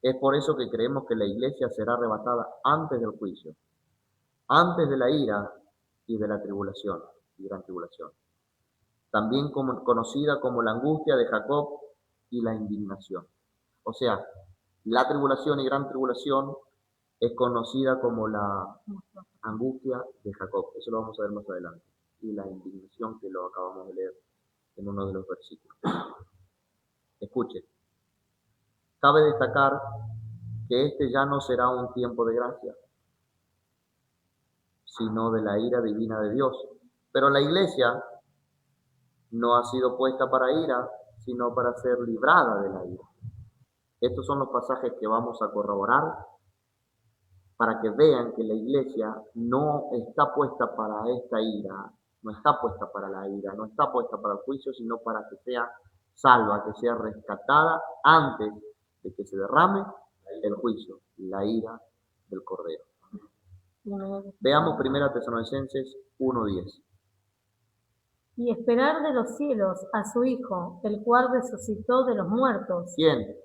es por eso que creemos que la iglesia será arrebatada antes del juicio, antes de la ira y de la tribulación, y gran tribulación. También conocida como la angustia de Jacob y la indignación. O sea, la tribulación y gran tribulación es conocida como la angustia de Jacob. Eso lo vamos a ver más adelante. Y la indignación, que lo acabamos de leer en uno de los versículos. Escuche, cabe destacar que este ya no será un tiempo de gracia, sino de la ira divina de Dios. Pero la iglesia no ha sido puesta para ira, sino para ser librada de la ira. Estos son los pasajes que vamos a corroborar para que vean que la iglesia no está puesta para esta ira, no está puesta para la ira, no está puesta para el juicio, sino para que sea salva, que sea rescatada antes de que se derrame el juicio, la ira del Cordero. Veamos 1 Tesalonicenses 1:10. Y esperar de los cielos a su Hijo, el cual resucitó de los muertos. ¿Quién?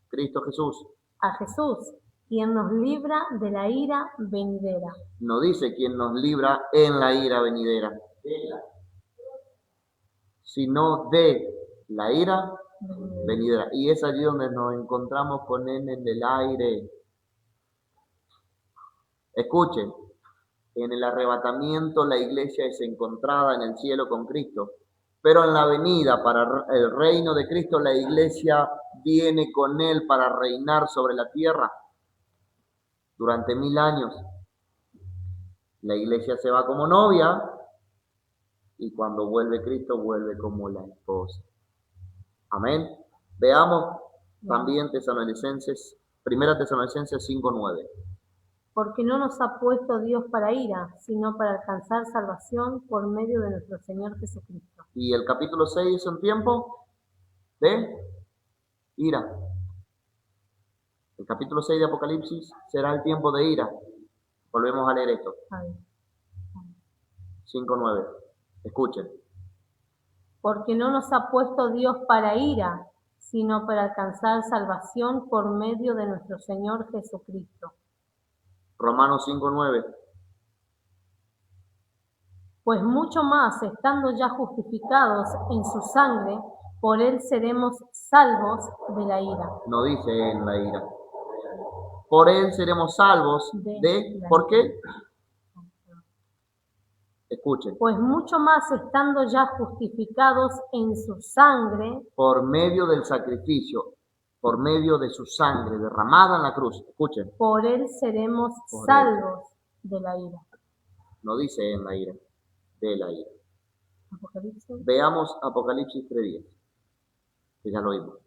Cristo Jesús. A Jesús, quien nos libra de la ira venidera. No dice quien nos libra en la ira venidera, sino de la ira venidera. Y es allí donde nos encontramos con él en el aire. Escuchen, en el arrebatamiento la iglesia es encontrada en el cielo con Cristo, pero en la venida para el reino de Cristo la iglesia viene con él para reinar sobre la tierra durante 1000 años. La iglesia se va como novia y cuando vuelve Cristo vuelve como la esposa. Amén. Veamos también 1 Tesalonicenses 5:9. Porque no nos ha puesto Dios para ira, sino para alcanzar salvación por medio de nuestro Señor Jesucristo. Y el capítulo 6 es un tiempo de ira. El capítulo 6 de Apocalipsis será el tiempo de ira. Volvemos a leer esto. 5:9. Escuchen. Porque no nos ha puesto Dios para ira, sino para alcanzar salvación por medio de nuestro Señor Jesucristo. Romanos 5:9. Pues mucho más, estando ya justificados en su sangre, por él seremos salvos de la ira. No dice en la ira. Por él seremos salvos ¿por qué? Escuchen. Pues mucho más, estando ya justificados en su sangre, por medio del sacrificio, por medio de su sangre derramada en la cruz. Escuchen. Por él seremos salvos de la ira. No dice en la ira, de la ira. Apocalipsis. Veamos Apocalipsis 3:10, que ya lo vimos.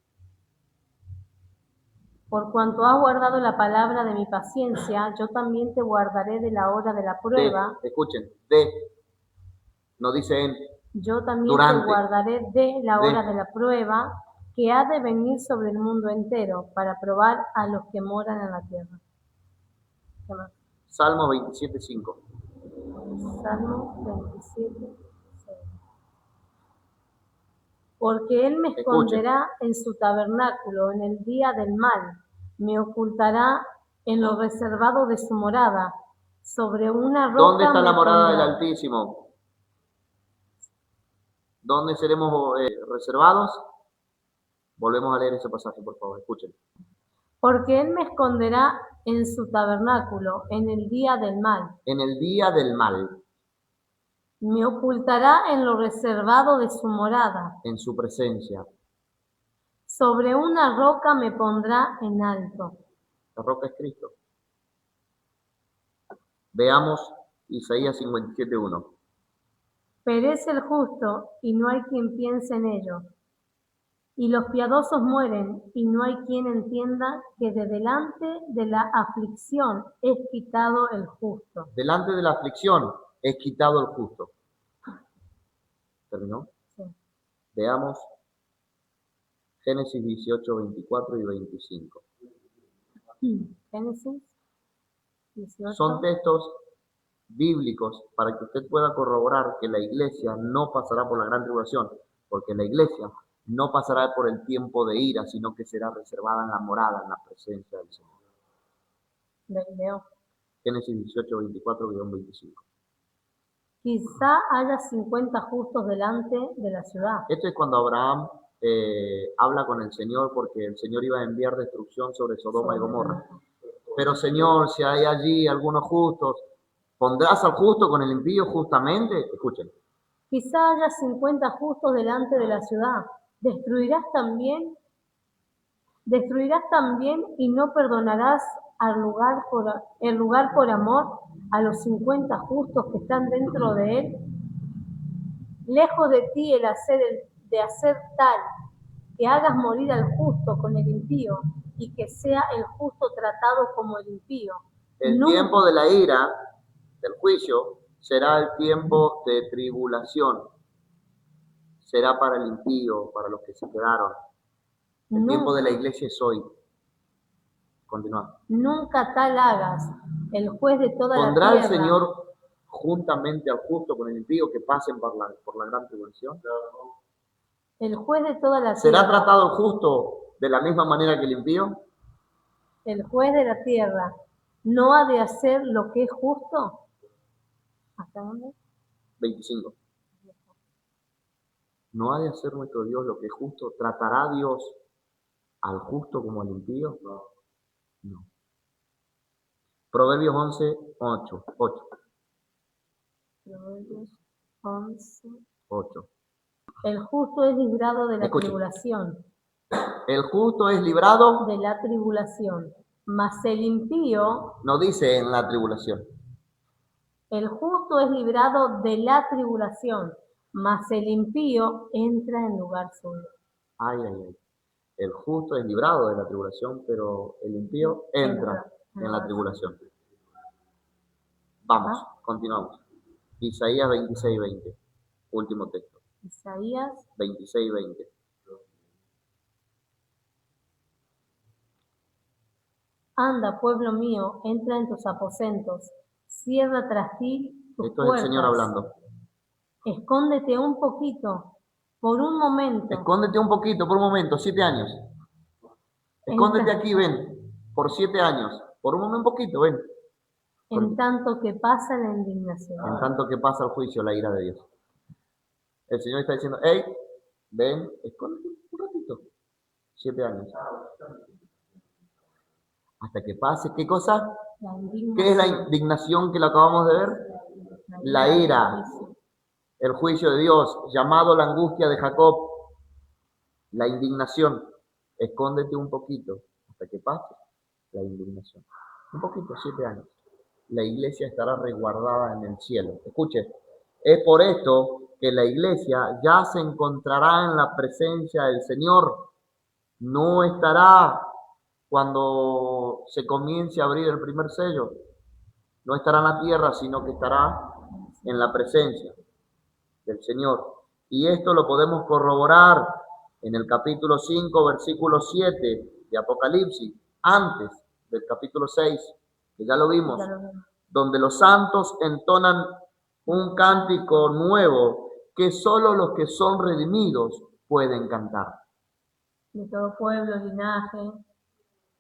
Por cuanto has guardado la palabra de mi paciencia, yo también te guardaré de la hora de la prueba. Escuchen, no dice en. Yo también durante, te guardaré de la hora de la prueba que ha de venir sobre el mundo entero para probar a los que moran en la tierra. Salmo 27:5. Salmo 27:6. Porque él me esconderá en su tabernáculo en el día del mal, me ocultará en lo reservado de su morada, sobre una roca. ¿Dónde está la morada del Altísimo? ¿Dónde seremos reservados? Volvemos a leer ese pasaje, por favor, escuchen. Porque él me esconderá en su tabernáculo en el día del mal. En el día del mal. Me ocultará en lo reservado de su morada. En su presencia. Sobre una roca me pondrá en alto. La roca es Cristo. Veamos Isaías 57:1. Perece el justo y no hay quien piense en ello. Y los piadosos mueren y no hay quien entienda que de delante de la aflicción es quitado el justo. Delante de la aflicción es quitado el justo. ¿Terminó? Sí. Veamos Génesis 18, 24 y 25. Génesis 18. Son textos bíblicos para que usted pueda corroborar que la iglesia no pasará por la gran tribulación, porque la iglesia no pasará por el tiempo de ira, sino que será reservada en la morada, en la presencia del Señor. Leo. Génesis 18, 24-25. Quizá haya 50 justos delante de la ciudad. Esto es cuando Abraham habla con el Señor, porque el Señor iba a enviar destrucción sobre Sodoma y Gomorra. Pero Señor, si hay allí algunos justos, ¿pondrás al justo con el impío justamente? Escuchen. Quizá haya 50 justos delante de la ciudad. Destruirás también y no perdonarás el lugar por amor a los 50 justos que están dentro de él. Lejos de ti el hacer tal que hagas morir al justo con el impío y que sea el justo tratado como el impío. El tiempo de la ira, del juicio, será el tiempo de tribulación. Será para el impío, para los que se quedaron. El tiempo de la iglesia es hoy. Continúa. Nunca tal hagas. El juez de toda la tierra. ¿Pondrá el Señor juntamente al justo con el impío que pasen por la gran tribulación? El juez de toda la tierra. ¿Será tratado el justo de la misma manera que el impío? El juez de la tierra no ha de hacer lo que es justo. ¿Hasta dónde? 25. ¿No ha de hacer nuestro Dios lo que es justo? ¿Tratará Dios al justo como al impío? No. Proverbios 11, 8. Proverbios 11, 8. El justo es librado de la tribulación. El justo es librado de la tribulación, mas el impío. No dice en la tribulación. El justo es librado de la tribulación, mas el impío entra en lugar suyo. Ay. El justo es librado de la tribulación, pero el impío entra en la tribulación. Vamos, continuamos. Isaías 26, 20. Último texto. Isaías 26, 20. Anda, pueblo mío, entra en tus aposentos, cierra tras ti tus puertas. Esto es el Señor hablando. Escóndete un poquito, por un momento. Escóndete un poquito, por un momento, 7 años. Escóndete aquí, ven, por 7 años. Por un momento, un poquito, ven. En tanto que pasa la indignación. En tanto que pasa el juicio, la ira de Dios. El Señor está diciendo, hey, ven, escóndete un ratito. 7 años. Hasta que pase, ¿qué cosa? ¿Qué es la indignación que lo acabamos de ver? La ira. El juicio de Dios, llamado la angustia de Jacob. La indignación. Escóndete un poquito hasta que pase la indignación. Un poquito, 7 años. La iglesia estará resguardada en el cielo. Escuche, es por esto que la iglesia ya se encontrará en la presencia del Señor. No estará cuando se comience a abrir el primer sello. No estará en la tierra, sino que estará en la presencia del Señor. Y esto lo podemos corroborar en el capítulo 5, versículo 7 de Apocalipsis, antes del capítulo 6, que ya lo vimos, donde los santos entonan un cántico nuevo que solo los que son redimidos pueden cantar. De todo pueblo, linaje,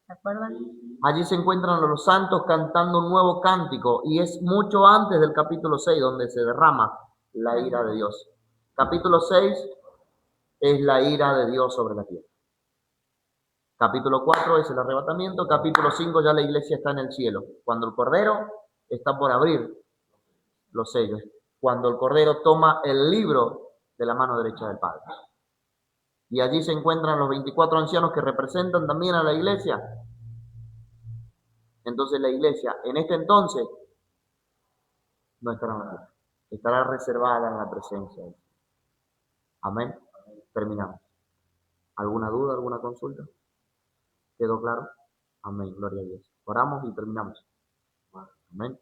¿se acuerdan? Allí se encuentran los santos cantando un nuevo cántico, y es mucho antes del capítulo 6, donde se derrama la ira de Dios. Capítulo 6 es la ira de Dios sobre la tierra. Capítulo 4 es el arrebatamiento. Capítulo 5 ya la iglesia está en el cielo. Cuando el Cordero está por abrir los sellos. Cuando el Cordero toma el libro de la mano derecha del Padre. Y allí se encuentran los 24 ancianos que representan también a la iglesia. Entonces la iglesia en este entonces no estará en la tierra. Estará reservada en la presencia de Dios. Amén. Terminamos. ¿Alguna duda, alguna consulta? ¿Quedó claro? Amén. Gloria a Dios. Oramos y terminamos. Amén.